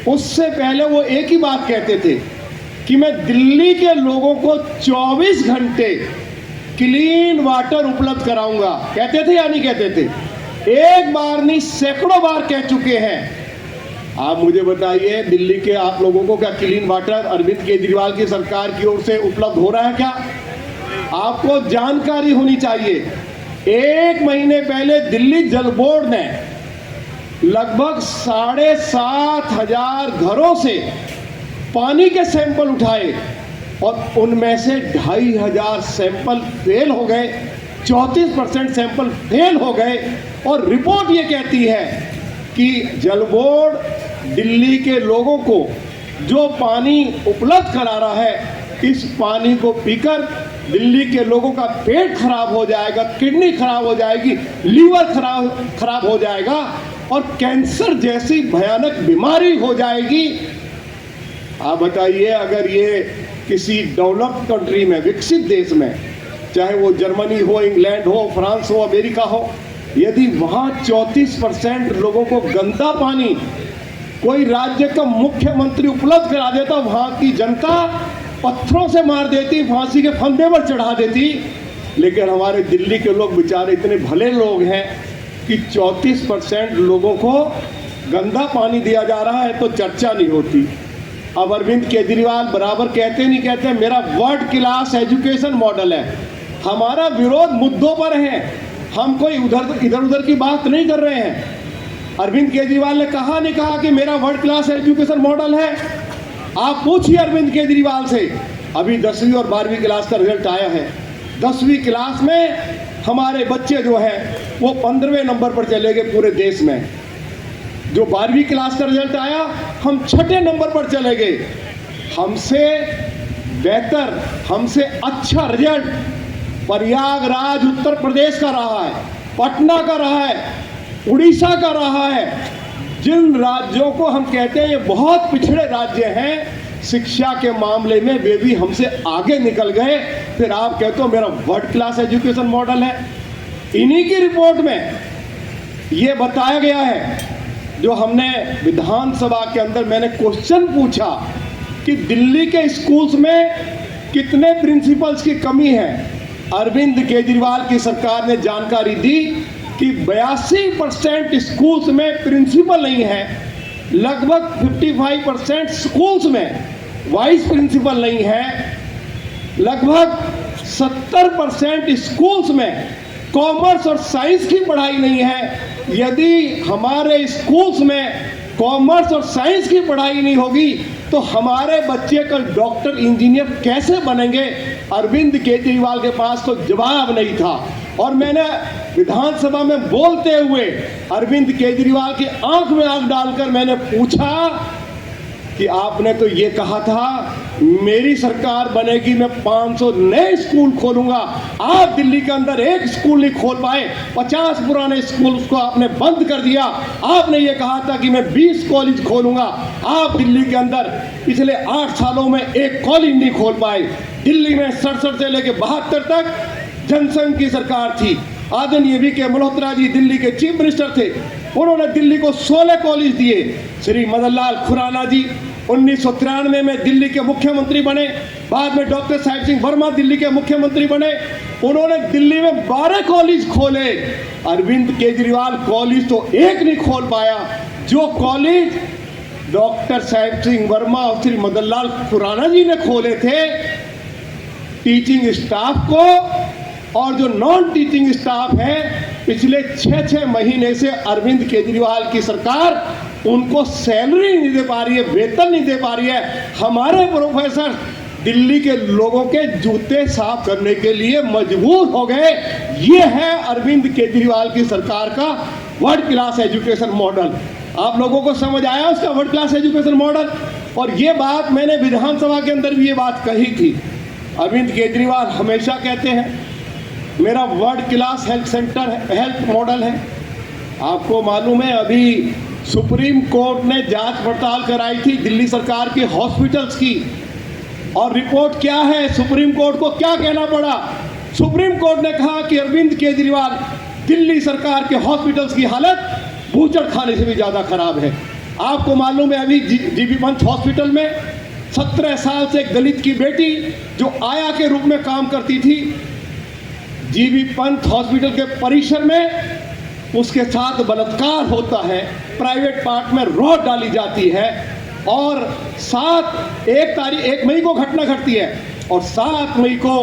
उससे पहले वो एक ही बात कहते थे कि मैं दिल्ली के लोगों को 24 घंटे क्लीन वाटर उपलब्ध कराऊंगा। कहते थे या नहीं कहते थे? एक बार नहीं सैकड़ों बार कह चुके हैं। आप मुझे बताइए, दिल्ली के आप लोगों को क्या क्लीन वाटर अरविंद केजरीवाल की सरकार की ओर से उपलब्ध हो रहा है क्या? आपको जानकारी होनी चाहिए। 1 महीने पहले दिल्ली जल बोर्ड ने लगभग 7,500 घरों से पानी के सैंपल उठाए और उनमें से 2,500 सैंपल फेल हो गए, 34% सैंपल फेल हो गए। और रिपोर्ट ये कहती है कि जल बोर्ड दिल्ली के लोगों को जो पानी उपलब्ध करा रहा है, इस पानी को पीकर दिल्ली के लोगों का पेट खराब हो जाएगा, किडनी खराब हो जाएगी, लीवर खराब हो जाएगा और कैंसर जैसी भयानक बीमारी हो जाएगी। आप बताइए, अगर ये किसी डेवलप्ड कंट्री में, विकसित देश में, चाहे वो जर्मनी हो, इंग्लैंड हो, फ्रांस हो, अमेरिका हो, यदि वहाँ 34% लोगों को गंदा पानी कोई राज्य का मुख्यमंत्री उपलब्ध करा देता, वहाँ की जनता पत्थरों से मार देती, फांसी के फंदे पर चढ़ा देती। लेकिन हमारे दिल्ली के लोग बेचारे इतने भले लोग हैं कि 34% लोगों को गंदा पानी दिया जा रहा है तो चर्चा नहीं होती। अब अरविंद केजरीवाल बराबर कहते नहीं कहते मेरा वर्ल्ड क्लास एजुकेशन मॉडल है। हमारा विरोध मुद्दों पर है, हम कोई इधर उधर की बात नहीं कर रहे हैं। अरविंद केजरीवाल ने कहा नहीं कहा कि मेरा वर्ल्ड क्लास एजुकेशन मॉडल है। आप पूछिए अरविंद केजरीवाल से, अभी 10वीं और 12वीं क्लास का रिजल्ट आया है। 10वीं क्लास में हमारे बच्चे जो हैं वो 15वें नंबर पर चले गए पूरे देश में। जो 12वीं क्लास का रिजल्ट आया, हम 6ठे नंबर पर चले गए। हमसे बेहतर, हमसे अच्छा रिजल्ट प्रयागराज उत्तर प्रदेश का रहा है, पटना का रहा है, उड़ीसा का रहा है, जिन राज्यों को हम कहते हैं ये बहुत पिछड़े राज्य हैं शिक्षा के मामले में, वे भी हमसे आगे निकल गए। फिर आप कहते हो मेरा वर्ल्ड क्लास एजुकेशन मॉडल है। इन्हीं की रिपोर्ट में ये बताया गया है, जो हमने विधानसभा के अंदर मैंने क्वेश्चन पूछा कि दिल्ली के स्कूल्स में कितने प्रिंसिपल्स की कमी है। अरविंद केजरीवाल की सरकार ने जानकारी दी कि 82% स्कूल्स में प्रिंसिपल नहीं है, लगभग 55% स्कूल्स में वाइस प्रिंसिपल नहीं है, लगभग 70% स्कूल्स में कॉमर्स और साइंस की पढ़ाई नहीं है। यदि हमारे स्कूल्स में कॉमर्स और साइंस की पढ़ाई नहीं होगी तो हमारे बच्चे कल डॉक्टर इंजीनियर कैसे बनेंगे? अरविंद केजरीवाल के पास तो जवाब नहीं था। और मैंने विधानसभा में बोलते हुए अरविंद केजरीवाल की आंख में आंख डालकर मैंने पूछा कि आपने तो ये कहा था मेरी सरकार बनेगी मैं 500 नए स्कूल खोलूंगा, आप दिल्ली के अंदर एक स्कूल नहीं खोल पाए, 50 पुराने स्कूल उसको आपने बंद कर दिया। आपने ये कहा था कि मैं 20 कॉलेज खोलूंगा, आप दिल्ली के अंदर पिछले 8 सालों में एक कॉलेज नहीं खोल पाए। दिल्ली में 67 से लेकर 72 तक जनसंघ की सरकार थी। आदरणीय वी.के. मल्होत्रा जी दिल्ली के चीफ मिनिस्टर थे, उन्होंने दिल्ली को 16 कॉलेज दिए। श्री मदन लाल खुराना जी 1993 में दिल्ली के मुख्यमंत्री बने, बाद में डॉक्टर साहिब सिंह वर्मा दिल्ली के मुख्यमंत्री बने, उन्होंने दिल्ली में 12 कॉलेज खोले। अरविंद केजरीवाल कॉलेज तो एक नहीं खोल पाया। जो कॉलेज डॉक्टर साहिब सिंह वर्मा और श्री मदन लाल खुराना जी ने खोले थे, टीचिंग स्टाफ को और जो नॉन टीचिंग स्टाफ है, पिछले 6-6 महीने से अरविंद केजरीवाल की सरकार उनको सैलरी नहीं दे पा रही है, वेतन नहीं दे पा रही है। हमारे प्रोफेसर दिल्ली के लोगों के जूते साफ करने के लिए मजबूर हो गए। ये है अरविंद केजरीवाल की सरकार का वर्ल्ड क्लास एजुकेशन मॉडल। आप लोगों को समझ आया उसका वर्ल्ड क्लास एजुकेशन मॉडल? और ये बात मैंने विधानसभा के अंदर भी ये बात कही थी। अरविंद केजरीवाल हमेशा कहते हैं मेरा वर्ल्ड क्लास हेल्थ मॉडल है। आपको मालूम है अभी सुप्रीम कोर्ट ने जांच पड़ताल कराई थी दिल्ली सरकार के हॉस्पिटल्स की, और रिपोर्ट क्या है? सुप्रीम कोर्ट को क्या कहना पड़ा? सुप्रीम कोर्ट ने कहा कि अरविंद केजरीवाल दिल्ली सरकार के हॉस्पिटल्स की हालत बूचड़ खाने से भी ज़्यादा खराब है। आपको मालूम है अभी जीबी पंत हॉस्पिटल में 17 साल से एक दलित की बेटी जो आया के रूप में काम करती थी, जीबी पंत हॉस्पिटल के परिसर में उसके साथ बलात्कार होता है, प्राइवेट पार्ट में रॉड डाली जाती है, और 1 मई को घटना घटती है और 7 मई को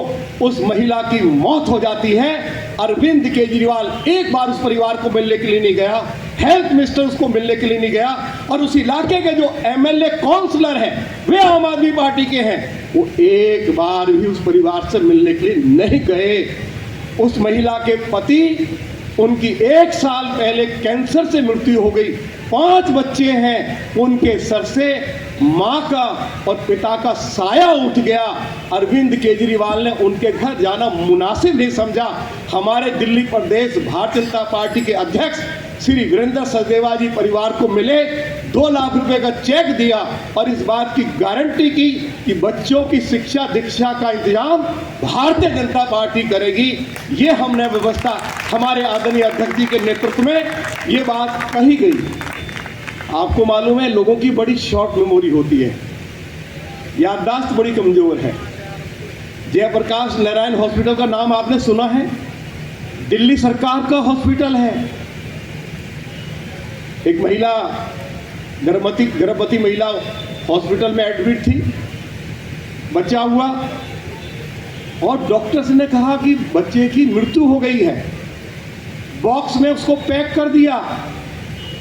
उस महिला की मौत हो जाती है। अरविंद केजरीवाल एक बार उस परिवार को मिलने के लिए नहीं गया, हेल्थ मिनिस्टर उसको मिलने के लिए नहीं गया, और उस इलाके के जो एमएलए काउंसलर हैं वे आम आदमी पार्टी के हैं, वो एक बार भी उस परिवार से मिलने के लिए नहीं गए। उस महिला के पति, उनकी 1 साल पहले कैंसर से मृत्यु हो गई, 5 बच्चे हैं, उनके सर से माँ का और पिता का साया उठ गया। अरविंद केजरीवाल ने उनके घर जाना मुनासिब नहीं समझा। हमारे दिल्ली प्रदेश भारतीय जनता पार्टी के अध्यक्ष श्री वीरेंद्र सचदेवा जी परिवार को मिले, 2 लाख रुपए का चेक दिया और इस बात की गारंटी की कि बच्चों की शिक्षा दीक्षा का इंतजाम भारतीय जनता पार्टी करेगी। ये हमने व्यवस्था हमारे आदरणीय अध्यक्ष जी के नेतृत्व में ये बात कही गई। आपको मालूम है लोगों की बड़ी शॉर्ट मेमोरी होती है, याददाश्त बड़ी कमजोर है। जयप्रकाश नारायण हॉस्पिटल का नाम आपने सुना है? दिल्ली सरकार का हॉस्पिटल है। एक महिला गर्भवती महिला हॉस्पिटल में एडमिट थी, बच्चा हुआ और डॉक्टर्स ने कहा कि बच्चे की मृत्यु हो गई है। बॉक्स में उसको पैक कर दिया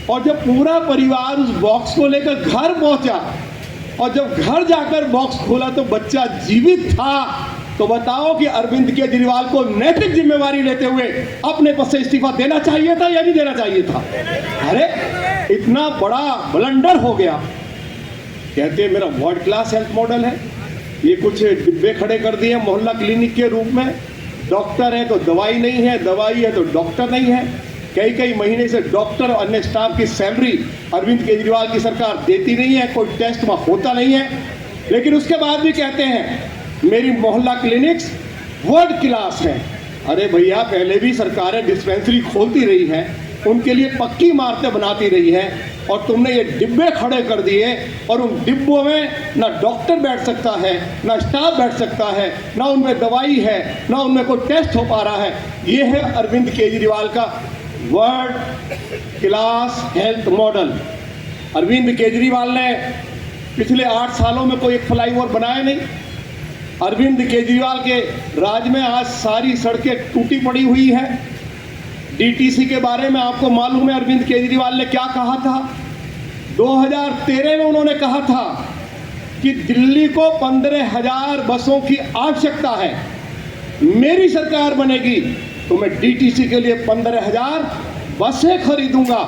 और जब पूरा परिवार उस बॉक्स को लेकर घर पहुंचा और जब घर जाकर बॉक्स खोला तो बच्चा जीवित था। तो बताओ कि अरविंद केजरीवाल को नैतिक जिम्मेवारी लेते हुए अपने पद से इस्तीफा देना चाहिए था या नहीं देना चाहिए था? अरे इतना बड़ा ब्लंडर हो गया। कहते हैं मेरा वर्ल्ड क्लास हेल्थ मॉडल है, ये कुछ डिब्बे खड़े कर दिए मोहल्ला क्लिनिक के रूप में। डॉक्टर है तो दवाई नहीं है, दवाई है तो डॉक्टर नहीं है। कई कई महीने से डॉक्टर और अन्य स्टाफ की सैलरी अरविंद केजरीवाल की सरकार देती नहीं है, कोई टेस्ट वहाँ होता नहीं है, लेकिन उसके बाद भी कहते हैं मेरी मोहल्ला क्लिनिक्स वर्ल्ड क्लास है। अरे भैया, पहले भी सरकारें डिस्पेंसरी खोलती रही हैं, उनके लिए पक्की इमारतें बनाती रही है, और तुमने ये डिब्बे खड़े कर दिए और उन डिब्बों में ना डॉक्टर बैठ सकता है, ना स्टाफ बैठ सकता है, ना उनमें दवाई है, ना उनमें कोई टेस्ट हो पा रहा है। ये है अरविंद केजरीवाल का world class health model. Arvind Kejriwal ने पिछले 8 सालों में कोई एक फ्लाईओवर बनाया नहीं। अरविंद केजरीवाल के राज में आज सारी सड़कें टूटी पड़ी हुई हैं। डीटीसी के बारे में आपको मालूम है अरविंद केजरीवाल ने क्या कहा था? 2013 में उन्होंने कहा था कि दिल्ली को 15,000 बसों की आवश्यकता है, मेरी सरकार बनेगी तो मैं डीटीसी के लिए 15,000 बसें खरीदूंगा।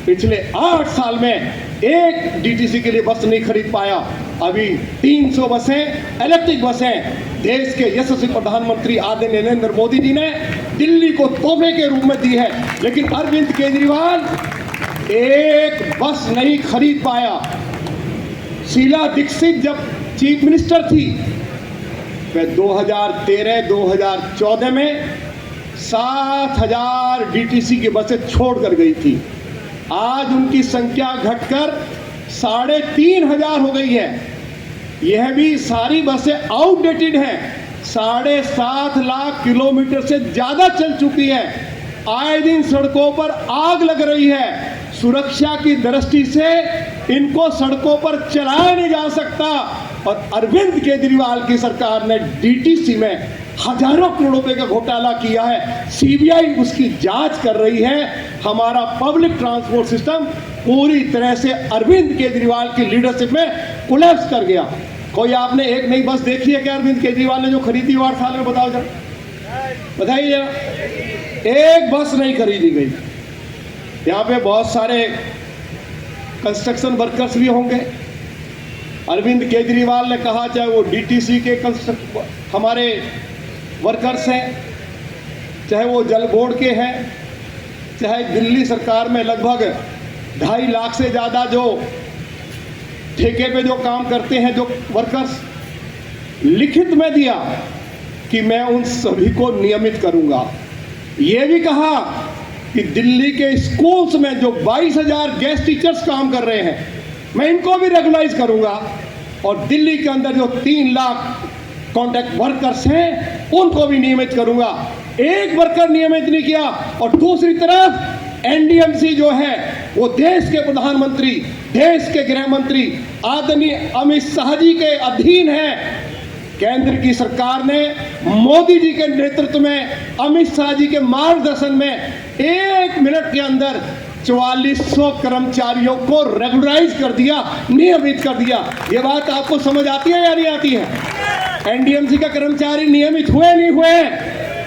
पिछले 8 साल में एक डीटीसी के लिए बस नहीं खरीद पाया। अभी 300 बसें इलेक्ट्रिक बसें देश के यशस्वी प्रधानमंत्री आदरणीय नरेंद्र मोदी जी ने दिल्ली को तोहफे के रूप में दी है, लेकिन अरविंद केजरीवाल एक बस नहीं खरीद पाया। शीला दीक्षित जब चीफ मिनिस्टर थी वह 2013-2014 में 7,000 डीटीसी की बसें छोड़कर गई थी। आज उनकी संख्या घटकर 3,500 हो गई है। यह भी सारी बसें आउटडेटेड हैं, 7.5 लाख किलोमीटर से ज़्यादा चल चुकी है। आए दिन सड़कों पर आग लग रही है। सुरक्षा की दृष्टि से इनको सड़कों पर चलाया नहीं जा सकता, और अरविंद केजरीवाल की सरकार ने डीटीसी में हजारों करोड़ रुपए का घोटाला किया है। सीबीआई उसकी जांच कर रही है। हमारा पब्लिक ट्रांसपोर्ट सिस्टम पूरी तरह से अरविंद केजरीवाल की लीडरशिप में कोलैप्स कर गया। कोई आपने एक नई बस देखी है क्या अरविंद केजरीवाल ने जो खरीदी 8 साल में? बताओ जरा, बताइए जरा। एक बस नहीं खरीदी गई। यहाँ पे बहुत सारे कंस्ट्रक्शन वर्कर्स भी होंगे। अरविंद केजरीवाल ने कहा चाहे वो डीटीसी के हमारे वर्कर्स हैं, चाहे वो जल बोर्ड के हैं, चाहे दिल्ली सरकार में लगभग 2.5 लाख से ज़्यादा जो ठेके पे जो काम करते हैं जो वर्कर्स, लिखित में दिया कि मैं उन सभी को नियमित करूंगा। ये भी कहा कि दिल्ली के स्कूल्स में जो 22,000 गेस्ट टीचर्स काम कर रहे हैं मैं इनको भी रेगुलाइज करूंगा, और दिल्ली के अंदर जो 3 लाख कॉन्ट्रैक्ट वर्कर्स हैं उनको भी नियमित करूंगा। एक वर्कर नियमित नहीं किया। और दूसरी तरफ एनडीएमसी जो है वो देश के प्रधानमंत्री, देश के गृह मंत्री आदरणीय अमित शाह जी के अधीन है। केंद्र की सरकार ने मोदी जी के नेतृत्व में, अमित शाह जी के मार्गदर्शन में 1 मिनट के अंदर 4400 कर्मचारियों को रेगुलराइज कर दिया, नियमित कर दिया। ये बात आपको समझ आती है या नहीं आती है? एनडीएमसी का कर्मचारी नियमित हुए नहीं हुए?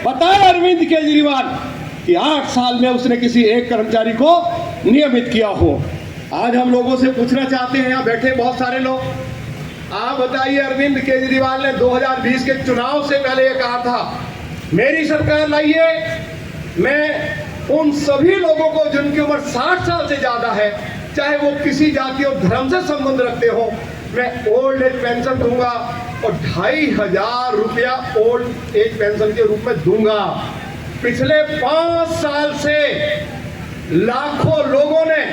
बताए अरविंद केजरीवाल कि 8 साल में उसने किसी एक कर्मचारी को नियमित किया हो। आज हम लोगों से पूछना चाहते हैं, यहाँ बैठे बहुत सारे लोग, आप बताइए अरविंद केजरीवाल ने 2020 के चुनाव से पहले ये कहा था मेरी सरकार लाइए, मैं उन सभी लोगों को जिनकी उम्र 60 साल से ज्यादा है, चाहे वो किसी जाति और धर्म से संबंध रखते हो, मैं ओल्ड एज पेंशन दूंगा और 2,500 रुपया ओल्ड एज पेंशन के रूप में दूंगा। पिछले 5 साल से लाखों लोगों ने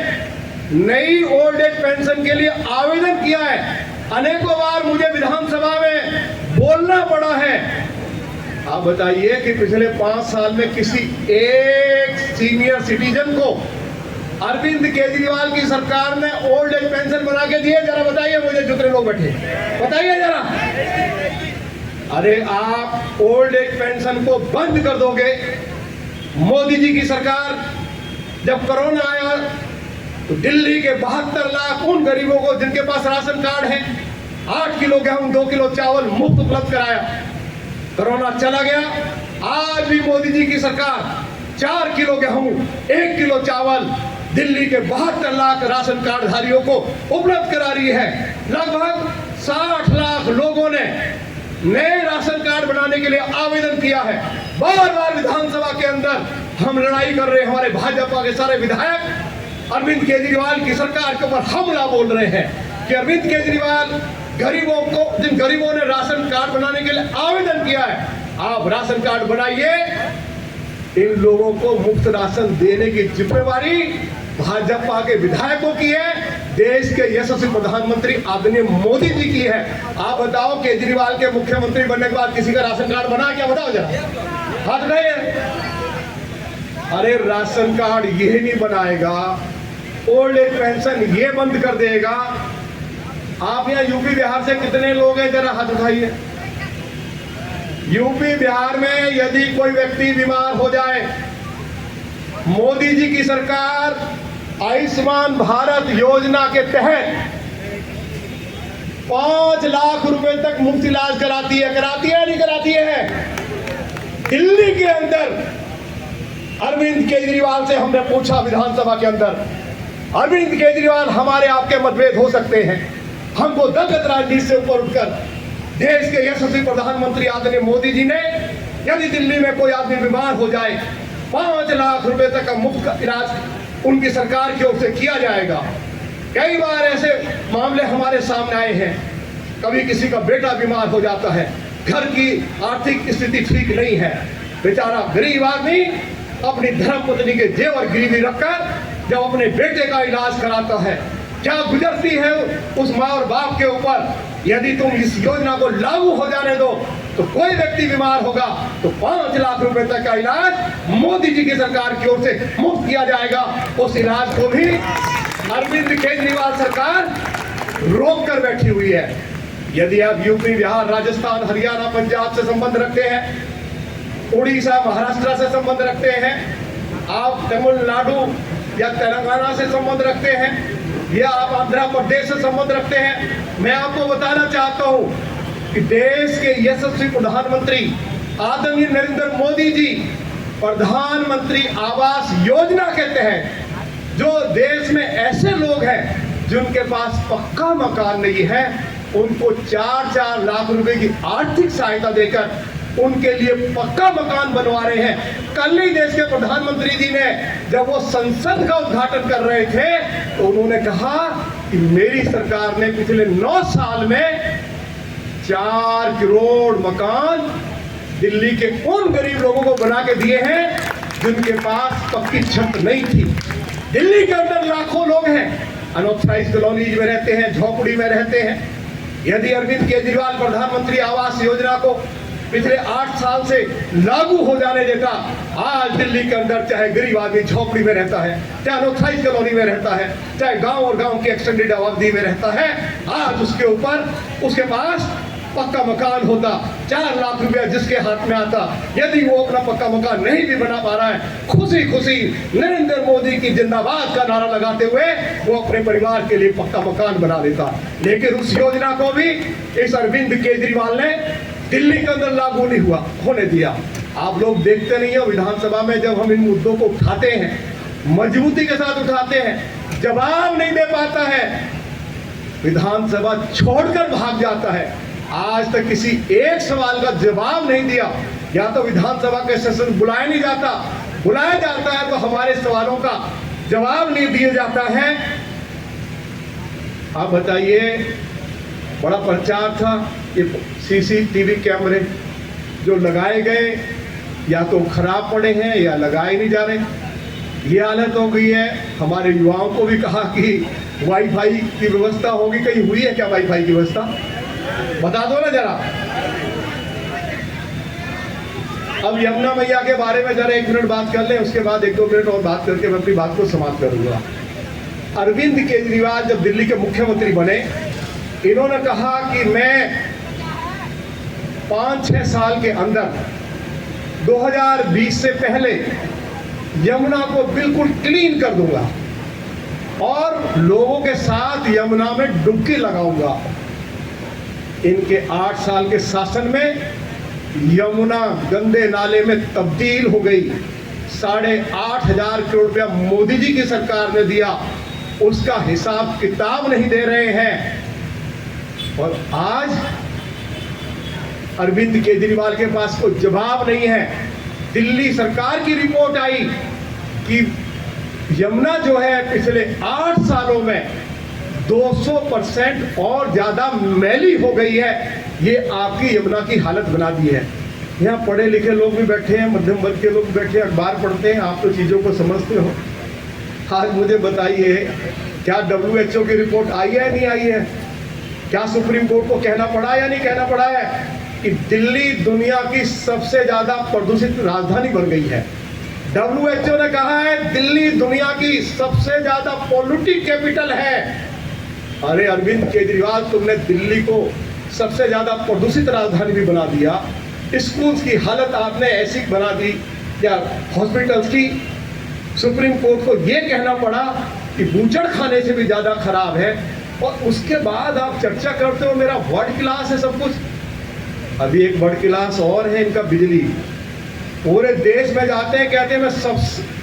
नई ओल्ड एज पेंशन के लिए आवेदन किया है। अनेकों बार मुझे विधानसभा में बोलना पड़ा है। आप बताइए कि पिछले 5 साल में किसी एक सीनियर सिटीजन को अरविंद केजरीवाल की सरकार ने ओल्ड एज पेंशन बना के दिए? जरा बताइए मुझे, जितने लोग बैठे बताइए जरा। अरे आप ओल्ड एज पेंशन को बंद कर दोगे। मोदी जी की सरकार जब कोरोना आया तो दिल्ली के 72 लाख उन गरीबों को जिनके पास राशन कार्ड है 8 किलो गेहूं 2 किलो चावल मुफ्त उपलब्ध कराया। कोरोना चला गया, आज भी मोदी जी की सरकार 4 किलो गेहूं 1 किलो चावल दिल्ली के 72 लाख राशन कार्ड धारियों को उपलब्ध करा रही है। लगभग 60 लाख लोगों ने नए राशन कार्ड बनाने के लिए आवेदन किया है। बार बार विधानसभा के अंदर हम लड़ाई कर रहे हैं, हमारे भाजपा के सारे विधायक अरविंद केजरीवाल की सरकार के ऊपर हमला बोल रहे हैं कि अरविंद केजरीवाल गरीबों को, जिन गरीबों ने राशन कार्ड बनाने के लिए आवेदन किया है, आप राशन कार्ड बनाइए। इन लोगों को मुफ्त राशन देने की जिम्मेवारी भाजपा के विधायकों की है, देश के यशस्वी प्रधानमंत्री आदरणीय मोदी जी की है। आप बताओ, केजरीवाल के मुख्यमंत्री बनने के बाद किसी का राशन कार्ड बना क्या? बताओ जरा, हाथ नहीं है। अरे राशन कार्ड ये नहीं बनाएगा, ओल्ड एज पेंशन ये बंद कर देगा। आप यहाँ यूपी बिहार से कितने लोग हैं, जरा हाथ उठाइए। यूपी बिहार में यदि कोई व्यक्ति बीमार हो जाए, मोदी जी की सरकार आयुष्मान भारत योजना के तहत 5 लाख रुपए तक मुफ्त इलाज कराती है या नहीं कराती है? दिल्ली के अंदर अरविंद केजरीवाल से हमने पूछा विधानसभा के अंदर, अरविंद केजरीवाल, हमारे आपके मतभेद हो सकते हैं, हमको दलगत राजनीति से ऊपर उठकर देश के यशस्वी प्रधानमंत्री आदरणीय मोदी जी ने यदि दिल्ली में कोई आदमी बीमार हो जाए 5 लाख रुपए तक का मुफ्त इलाज उनकी सरकार की ओर से किया जाएगा। कई बार ऐसे मामले हमारे सामने आए हैं, कभी किसी का बेटा बीमार हो जाता है, घर की आर्थिक स्थिति ठीक नहीं है, बेचारा गरीब आदमी अपनी धर्मपत्नी के जेवर गिरवी रखकर जब अपने बेटे का इलाज कराता है, क्या गुजरती है उस माँ और बाप के ऊपर। यदि तुम इस योजना को लागू हो जाने दो तो कोई व्यक्ति बीमार होगा तो 5 लाख रुपए तक का इलाज मोदी जी की सरकार की ओर से मुफ्त किया जाएगा। उस इलाज को भी अरविंद केजरीवाल सरकार रोक कर बैठी हुई है। यदि आप यूपी, बिहार, राजस्थान, हरियाणा, पंजाब से संबंध रखते हैं, उड़ीसा, महाराष्ट्र से संबंध रखते हैं, आप तमिलनाडु या तेलंगाना से संबंध रखते हैं, या आप आंध्र प्रदेश से संबंध रखते हैं, मैं आपको बताना चाहता हूं कि देश के यशस्वी प्रधानमंत्री आदरणीय नरेंद्र मोदी जी प्रधानमंत्री आवास योजना के तहत जो देश में ऐसे लोग हैं जिनके पास पक्का मकान नहीं है, उनको 4-4 लाख रुपए की आर्थिक सहायता देकर उनके लिए पक्का मकान बनवा रहे हैं। कल ही देश के प्रधानमंत्री जी ने जब वो संसद का उद्घाटन कर रहे थे तो उन्होंने कहा कि मेरी सरकार ने पिछले 9 साल में 4 करोड़ मकान दिल्ली के उन गरीब लोगों को बना के दिए हैं जिनके पास पक्की छत नहीं थी। दिल्ली के अंदर लाखों लोग हैं, अनऑथराइज्ड कॉलोनीज में रहते हैं, झोपड़ी में रहते हैं। यदि अरविंद केजरीवाल प्रधानमंत्री आवास योजना को पिछले 8 साल से लागू हो जाने देता, आज दिल्ली के अंदर चाहे गरीब आदमी झोपड़ी में रहता है, चाहे अनऑथराइज्ड कॉलोनी में रहता है, चाहे गांव और गांव की एक्सटेंडेड आबादी में रहता है, आज उसके ऊपर उसके पास पक्का मकान होता, 4 लाख रुपया जिसके हाथ में आता, यदि वो अपना पक्का मकान नहीं भी बना पा रहा है, खुशी खुशी नरेंद्र मोदी की जिंदाबाद का नारा लगाते हुए वो अपने परिवार के लिए पक्का मकान बना देता। लेकिन उस योजना को भी इस अरविंद केजरीवाल ने दिल्ली के अंदर लागू नहीं होने दिया। आप लोग देखते नहीं हो, विधानसभा में जब हम इन मुद्दों को उठाते हैं, मजबूती के साथ उठाते हैं, जवाब नहीं दे पाता है, विधानसभा छोड़कर भाग जाता है। आज तक किसी एक सवाल का जवाब नहीं दिया। या तो विधानसभा के सेशन बुलाया नहीं जाता, बुलाया जाता है तो हमारे सवालों का जवाब नहीं दिया जाता है। आप बताइए, बड़ा प्रचार था, ये सीसीटीवी कैमरे जो लगाए गए या तो खराब पड़े हैं या लगाए नहीं जा रहे। ये हालत हो गई है। हमारे युवाओं को भी कहा कि वाईफाई की व्यवस्था होगी, कहीं हुई है क्या वाईफाई की व्यवस्था? बता दो ना जरा। अब यमुना मैया के बारे में जरा 1 मिनट बात कर लें, उसके बाद 1-2 मिनट और बात करके मैं अपनी बात को समाप्त करूंगा। अरविंद केजरीवाल जब दिल्ली के मुख्यमंत्री बने, इन्होंने कहा कि मैं 5-6 साल के अंदर 2020 से पहले यमुना को बिल्कुल क्लीन कर दूंगा और लोगों के साथ यमुना में डुबकी लगाऊंगा। इनके 8 साल के शासन में यमुना गंदे नाले में तब्दील हो गई। 8,500 करोड़ रुपया मोदी जी की सरकार ने दिया, उसका हिसाब किताब नहीं दे रहे हैं। और आज अरविंद केजरीवाल के पास कोई जवाब नहीं है। दिल्ली सरकार की रिपोर्ट आई कि यमुना जो है पिछले 8 सालों में 200% और ज़्यादा मैली हो गई है। ये आपकी यमुना की हालत बना दी है। यहाँ पढ़े लिखे लोग भी बैठे हैं, मध्यम वर्ग के लोग भी बैठे हैं, अखबार पढ़ते हैं, आप तो चीज़ों को समझते हो। आज मुझे बताइए, क्या WHO की रिपोर्ट आई है नहीं आई है? क्या सुप्रीम कोर्ट को कहना पड़ा या नहीं कहना पड़ा है कि दिल्ली दुनिया की सबसे ज़्यादा प्रदूषित राजधानी बन गई है? WHO ने कहा है दिल्ली दुनिया की सबसे ज़्यादा पॉल्यूटेड कैपिटल है। अरे अरविंद केजरीवाल, तुमने दिल्ली को सबसे ज़्यादा प्रदूषित राजधानी भी बना दिया। स्कूल्स की हालत आपने ऐसी बना दी, या हॉस्पिटल्स की। सुप्रीम कोर्ट को ये कहना पड़ा कि बूचड़ खाने से भी ज़्यादा खराब है, और उसके बाद आप चर्चा करते हो मेरा वर्ल्ड क्लास है सब कुछ। अभी एक वर्ल्ड क्लास और है इनका, बिजली। पूरे देश में जाते हैं, कहते हैं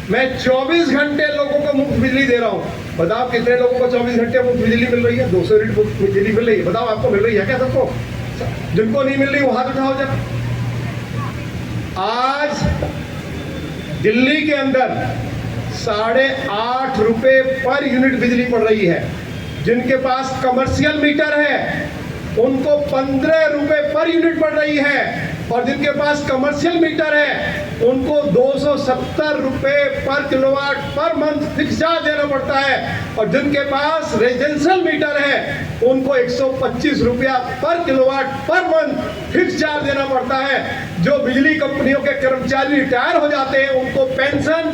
मैं 24 घंटे लोगों को मुफ्त बिजली दे रहा हूँ। बताओ कितने लोगों को 24 घंटे मुफ्त बिजली मिल रही है? 200 यूनिट मुफ्त बिजली मिल रही है। बताओ आपको मिल रही है क्या? सबको? जिनको नहीं मिल रही वो हाथ उठाओ जब। आज दिल्ली के अंदर 8.5 रुपए पर यूनिट बिजली पड़ रही है। जिनके पास कमर्शियल मीटर है उनको 15 रुपए पर यूनिट पड़ रही है, और जिनके पास कमर्शियल मीटर है उनको 270 रुपए पर kilowatt per month fix charge देना पड़ता है, और जिनके पास रेजिडेंशियल मीटर है उनको 125 रुपया पर kilowatt per month fix charge देना पड़ता है। जो बिजली कंपनियों के कर्मचारी रिटायर हो जाते हैं उनको पेंशन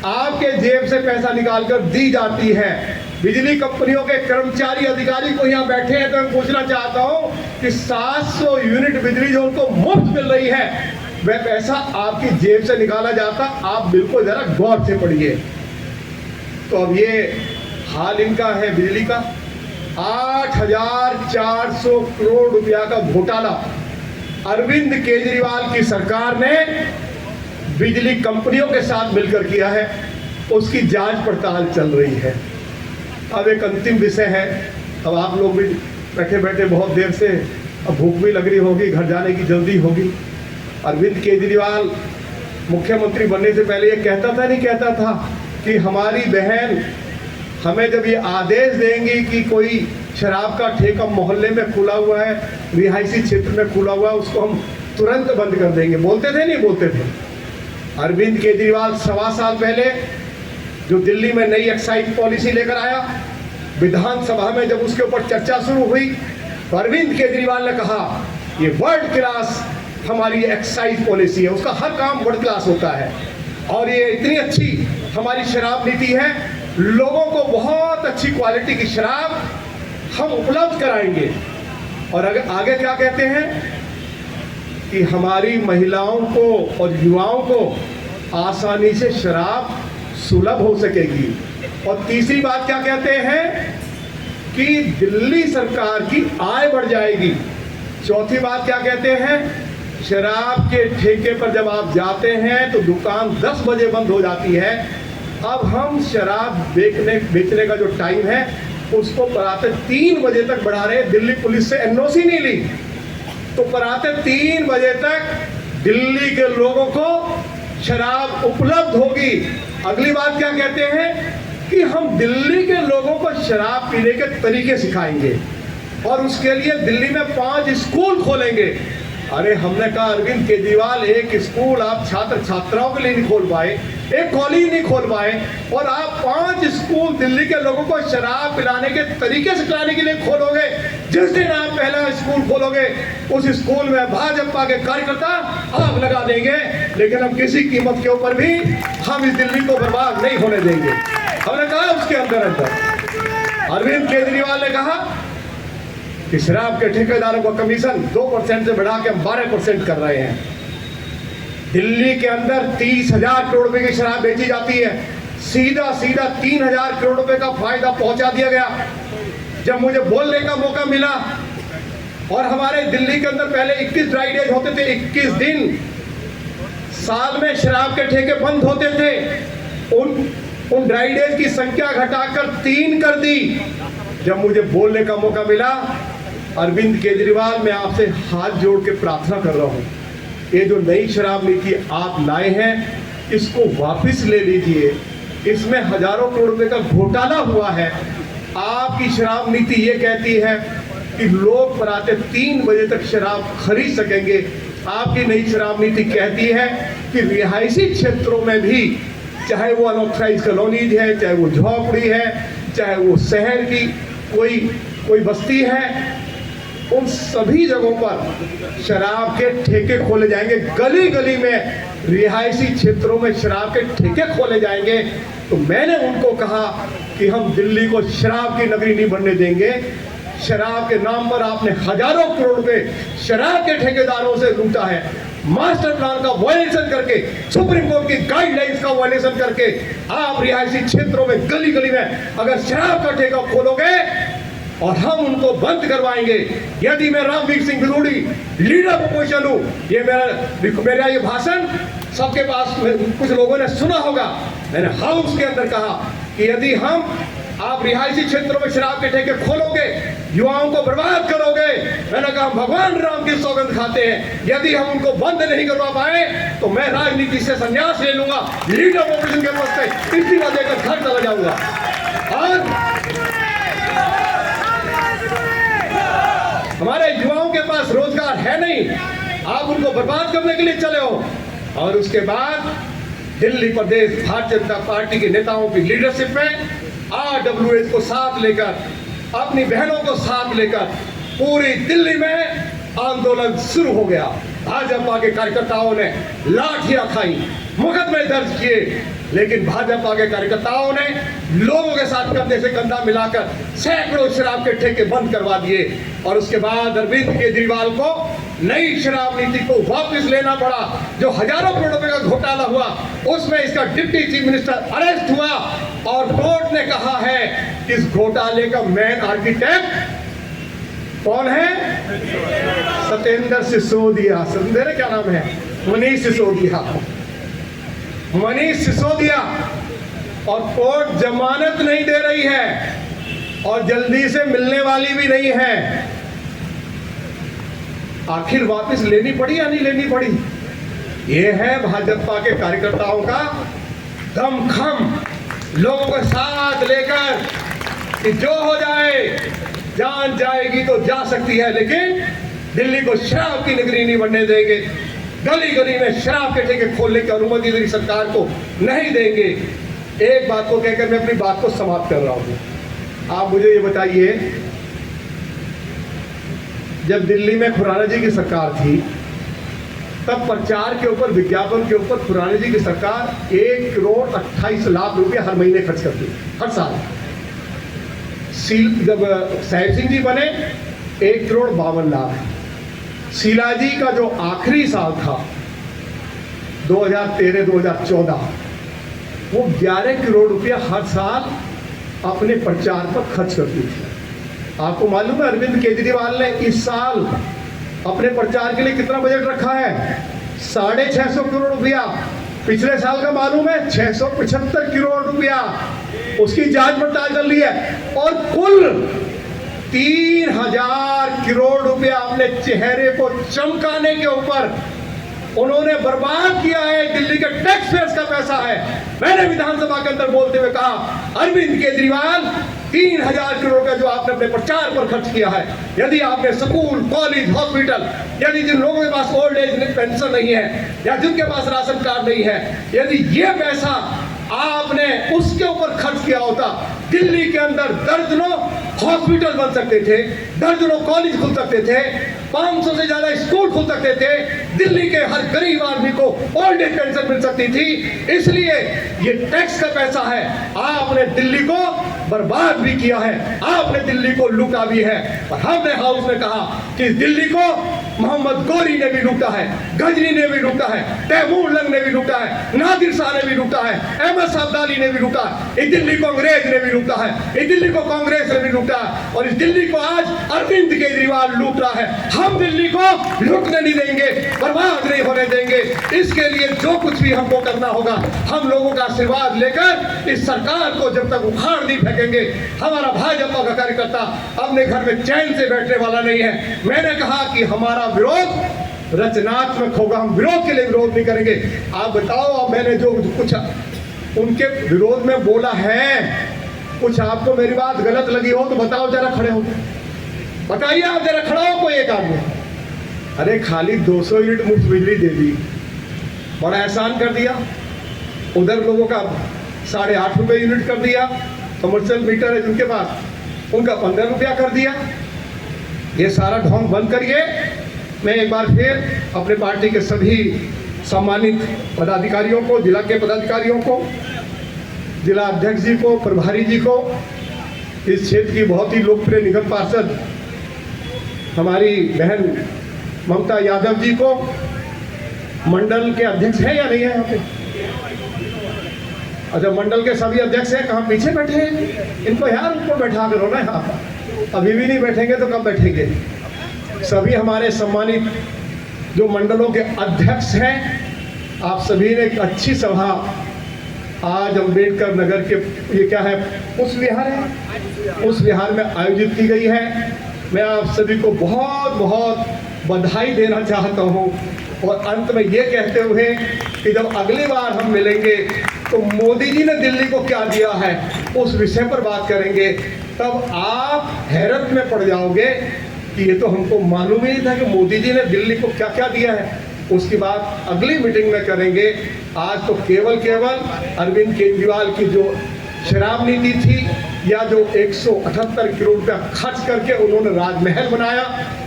आपके जेब से पैसा निकालकर दी जाती है। बिजली कंपनियों के कर्मचारी अधिकारी को यहाँ बैठे हैं, तो मैं पूछना चाहता हूँ कि 700 यूनिट बिजली जो उनको मुफ्त मिल रही है, वह पैसा आपकी जेब से निकाला जाता। आप बिल्कुल जरा गौर से पढ़िए। तो अब ये हाल इनका है बिजली का। 8,400 करोड़ रुपया का घोटाला अरविंद केजरीवाल की सरकार ने बिजली कंपनियों के साथ मिलकर किया है। उसकी जांच पड़ताल चल रही है। अब एक अंतिम विषय है। अब आप लोग भी बैठे बैठे बहुत देर से, अब भूख भी लग रही होगी, घर जाने की जल्दी होगी। अरविंद केजरीवाल मुख्यमंत्री बनने से पहले ये कहता था, नहीं कहता था कि हमारी बहन हमें जब ये आदेश देंगी कि कोई शराब का ठेका मोहल्ले में खुला हुआ है, रिहायशी क्षेत्र में खुला हुआ है, उसको हम तुरंत बंद कर देंगे। बोलते थे नहीं बोलते थे? अरविंद केजरीवाल 1.25 साल पहले जो दिल्ली में नई एक्साइज पॉलिसी लेकर आया, विधानसभा में जब उसके ऊपर चर्चा शुरू हुई तो अरविंद केजरीवाल ने कहा ये वर्ल्ड क्लास हमारी एक्साइज पॉलिसी है, उसका हर काम वर्ल्ड क्लास होता है, और ये इतनी अच्छी हमारी शराब नीति है, लोगों को बहुत अच्छी क्वालिटी की शराब हम उपलब्ध कराएंगे। और आगे क्या कहते हैं कि हमारी महिलाओं को और युवाओं को आसानी से शराब सुलभ हो सकेगी। और तीसरी बात क्या कहते हैं कि दिल्ली सरकार की आय बढ़ जाएगी। चौथी बात क्या कहते हैं, शराब के ठेके पर जब आप जाते हैं तो दुकान 10 बजे बंद हो जाती है। अब हम शराब बेचने का जो टाइम है उसको पराते 3 बजे तक बढ़ा रहे हैं। दिल्ली पुलिस से NOC नहीं ली तो पराते 3 बजे तक दिल्ली के लोगों को शराब उपलब्ध होगी। अगली बात क्या कहते हैं कि हम दिल्ली के लोगों को शराब पीने के तरीके सिखाएंगे, और उसके लिए दिल्ली में 5 स्कूल खोलेंगे। अरे हमने कहा अरविंद केजरीवाल, एक स्कूल आप छात्र छात्राओं के लिए नहीं खोल पाए, एक कॉलेज नहीं खोल पाए, और आप 5 स्कूल दिल्ली के लोगों को शराब पिलाने के तरीके सिखाने के लिए खोलोगे। जिस दिन आप पहला स्कूल खोलोगे उस स्कूल में भाजपा के कार्यकर्ता आग लगा देंगे, लेकिन हम किसी कीमत के ऊपर भी हम इस दिल्ली को बर्बाद नहीं होने देंगे। हमने कहा उसके अंदर अरविंद केजरीवाल ने कहा कि शराब के ठेकेदारों का कमीशन 2% से बढ़ा के हम 12% कर रहे हैं। दिल्ली के अंदर 30,000 करोड़ रुपए की शराब बेची जाती है, सीधा 3,000 करोड़ रुपए का फायदा पहुंचा दिया गया। जब मुझे बोलने का मौका मिला, और हमारे दिल्ली के अंदर पहले 21 ड्राई डेज होते थे, 21 दिन साल में शराब के ठेके बंद होते थे, उन ड्राई डेज की संख्या घटाकर 3 कर दी। जब मुझे बोलने का मौका मिला, अरविंद केजरीवाल, मैं आपसे हाथ जोड़ के प्रार्थना कर रहा हूं ये जो नई शराब नीति आप लाए हैं इसको वापस ले लीजिए। इसमें हजारों करोड़ रुपए का घोटाला हुआ है। आपकी शराब नीति ये कहती है कि लोग पराते 3 बजे तक शराब खरीद सकेंगे। आपकी नई शराब नीति कहती है कि रिहायशी क्षेत्रों में भी, चाहे वो अनऑथराइज कॉलोनीज है, चाहे वो झोपड़ी है, चाहे वो शहर की कोई बस्ती है, उन सभी जगहों पर शराब के ठेके खोले जाएंगे। गली गली में रिहायशी क्षेत्रों में शराब के ठेके खोले जाएंगे। तो मैंने उनको कहा कि हम दिल्ली को शराब की नगरी नहीं बनने देंगे। शराब के नाम पर आपने हजारों करोड़ रुपए शराब के ठेकेदारों से लूटा है। मास्टर प्लान का वायलेशन करके, सुप्रीम कोर्ट की गाइडलाइंस का वायलेशन करके आप रिहायशी क्षेत्रों में गली गली में अगर शराब का ठेका खोलोगे और हम उनको बंद करवाएंगे। यदि मैं रामवीर सिंह बिलोड़ी लीडर अपोजिशन हूँ, ये मेरा ये भाषण सबके पास कुछ लोगों ने सुना होगा। मैंने हाउस के अंदर कहा कि यदि आप रिहायशी क्षेत्रों में शराब के ठेके खोलोगे, युवाओं को बर्बाद करोगे, मैंने कहा भगवान राम की सौगंध खाते हैं, यदि हम उनको बंद नहीं करवा पाए तो मैं राजनीति से संन्यास ले लूंगा, लीडर अपोजिशन के पद से इस्तीफा देकर घर चला जाऊंगा। और हमारे युवाओं के पास रोजगार है नहीं, आप उनको बर्बाद करने के लिए चले हो। और उसके बाद दिल्ली प्रदेश भारतीय जनता पार्टी के नेताओं की लीडरशिप में RWS को साथ लेकर, अपनी बहनों को साथ लेकर पूरी दिल्ली में आंदोलन शुरू हो गया। भाजपा के कार्यकर्ताओं ने लाठियां खाई, मुकदमे दर्ज किए, लेकिन भाजपा के कार्यकर्ताओं ने लोगों के साथ कंधे से कंधा मिलाकर सैकड़ों शराब के ठेके बंद करवा दिए। और उसके बाद अरविंद केजरीवाल को नई शराब नीति को वापस लेना पड़ा। जो हजारों करोड़ रुपए का घोटाला हुआ उसमें इसका डिप्टी चीफ मिनिस्टर अरेस्ट हुआ और कोर्ट ने कहा है कि इस घोटाले का मेन आर्किटेक्ट कौन है? सत्येंद्र सिसोदिया। समझे क्या नाम है? मनीष सिसोदिया। मनीष सिसोदिया। और कोर्ट जमानत नहीं दे रही है और जल्दी से मिलने वाली भी नहीं है। आखिर वापस लेनी पड़ी या नहीं लेनी पड़ी? ये है भाजपा के कार्यकर्ताओं का दमखम, लोगों को साथ लेकर कि जो हो जाए, जान जाएगी तो जा सकती है, लेकिन दिल्ली को शराब की नगरी नहीं बनने देंगे। गली गली में शराब के ठेके खोलने की अनुमति दिल्ली सरकार को नहीं देंगे। एक बात को कहकर मैं अपनी बात को समाप्त कर रहा हूं। आप मुझे ये बताइए, जब दिल्ली में खुराना जी की सरकार थी तब प्रचार के ऊपर, विज्ञापन के ऊपर खुराना जी की सरकार 1 करोड़ 28 लाख रुपए हर महीने खर्च करती, हर साल। जब साहिब सिंह जी बने 1 करोड़ 52 लाख। शीला जी का जो आखिरी साल था 2013-2014, वो 11 करोड़ रुपया हर साल अपने प्रचार पर खर्च करती थी। आपको मालूम है अरविंद केजरीवाल ने इस साल अपने प्रचार के लिए कितना बजट रखा है? 650 करोड़ रुपया। पिछले साल का मालूम है 675 करोड़ रुपया। उसकी जांच पड़ताल कर ली है और कुल 3000 करोड़ रुपया अपने चेहरे को चमकाने के ऊपर उन्होंने बर्बाद किया है। दिल्ली के टैक्स पेयर्स का पैसा है। मैंने विधानसभा के अंदर बोलते हुए कहा, अरविंद केजरीवाल 3000 करोड़ रुपया जो आपने अपने प्रचार पर खर्च किया है, यदि आपने स्कूल, कॉलेज, हॉस्पिटल, यदि जिन लोगों के पास ओल्ड एज पेंशन नहीं है या जिनके पास राशन कार्ड नहीं है, यदि ये पैसा आपने उसके ऊपर खर्च किया होता, दिल्ली के अंदर दर्जनों हॉस्पिटल बन सकते थे, दर्जनों कॉलेज खुल सकते थे, 500 से ज्यादा स्कूल खुल सकते थे, दिल्ली के हर गरीब आदमी को ओल्ड एज पेंशन मिल सकती थी। इसलिए ये टैक्स का पैसा है, आपने दिल्ली को बर्बाद भी किया है, आपने दिल्ली को लूटा भी है। और हमने हाउस में कहा कि दिल्ली को मोहम्मद गौरी ने भी लूटा है, गजनी ने भी लूटा है, तैमूर लंग ने भी लूटा है, नादिर शाह ने भी लूटा है, अहमद साबदाली ने भी लूटा है, इस दिल्ली को अंग्रेज ने भी लूटा है, इस दिल्ली को कांग्रेस ने भी लूटा है और इस दिल्ली को आज अरविंद केजरीवाल लूट रहा है। हम दिल्ली को लूटने नहीं देंगे, बर्बाद नहीं होने देंगे। इसके लिए जो कुछ भी हमको करना होगा, हम लोगों का आशीर्वाद लेकर इस सरकार को जब तक उखाड़ नहीं फेंकेंगे, हमारा भाजपा का कार्यकर्ता अपने घर में चैन से बैठने वाला नहीं है। मैंने कहा कि हमारा विरोध रचनात्मक होगा। हम विरोध के लिए विरोध नहीं करेंगे। आप बताओ, अब मैंने जो कुछ उनके विरोध में बोला है, कुछ आपको मेरी बात गलत लगी हो तो बताओ, जरा खड़े हो, बताइए आप, जरा खड़ा हो कोई एक आदमी। अरे खाली 200 यूनिट मुफ्त बिजली दे दी, बड़ा एहसान कर दिया। उधर लोगों का 8.5 रुपये यूनिट कर दिया, कमर्शियल मीटर है जिनके पास, उनका 15 रुपया कर दिया। ये सारा ढोंग बंद करिए। मैं एक बार फिर अपने पार्टी के सभी सम्मानित पदाधिकारियों को, जिला के पदाधिकारियों को, जिला अध्यक्ष जी को, प्रभारी जी को, इस क्षेत्र की बहुत ही लोकप्रिय निगम पार्षद हमारी बहन ममता यादव जी को, मंडल के अध्यक्ष है या नहीं है यहाँ पे? अच्छा, मंडल के सभी अध्यक्ष हैं, कहाँ पीछे बैठे हैं? इनको यार उनको बैठा करो ना यहाँ पर। अभी भी नहीं बैठेंगे तो कब बैठेंगे? सभी हमारे सम्मानित जो मंडलों के अध्यक्ष हैं, आप सभी ने एक अच्छी सभा आज अम्बेडकर नगर के, ये क्या है, उस विहार है, उस विहार में आयोजित की गई है। मैं आप सभी को बहुत बहुत बधाई देना चाहता हूँ और अंत में ये कहते हुए कि जब अगली बार हम मिलेंगे तो मोदी जी ने दिल्ली को क्या दिया है उस विषय पर बात करेंगे। तब आप हैरत में पड़ जाओगे कि ये तो हमको मालूम ही नहीं था कि मोदी जी ने दिल्ली को क्या क्या दिया है। उसकी बात अगली मीटिंग में करेंगे। आज तो केवल अरविंद केजरीवाल की जो शराब नीति थी, या जो 178 करोड़ रुपया खर्च करके उन्होंने राजमहल बनाया,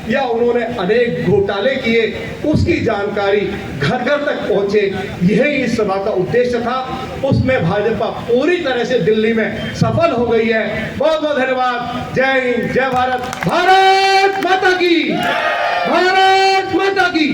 या उन्होंने अनेक घोटाले किए, उसकी जानकारी घर घर तक पहुंचे, यही इस सभा का उद्देश्य था। उसमें भाजपा पूरी तरह से दिल्ली में सफल हो गई है। बहुत बहुत धन्यवाद। जय हिंद, जय भारत, भारत माता की, भारत माता की।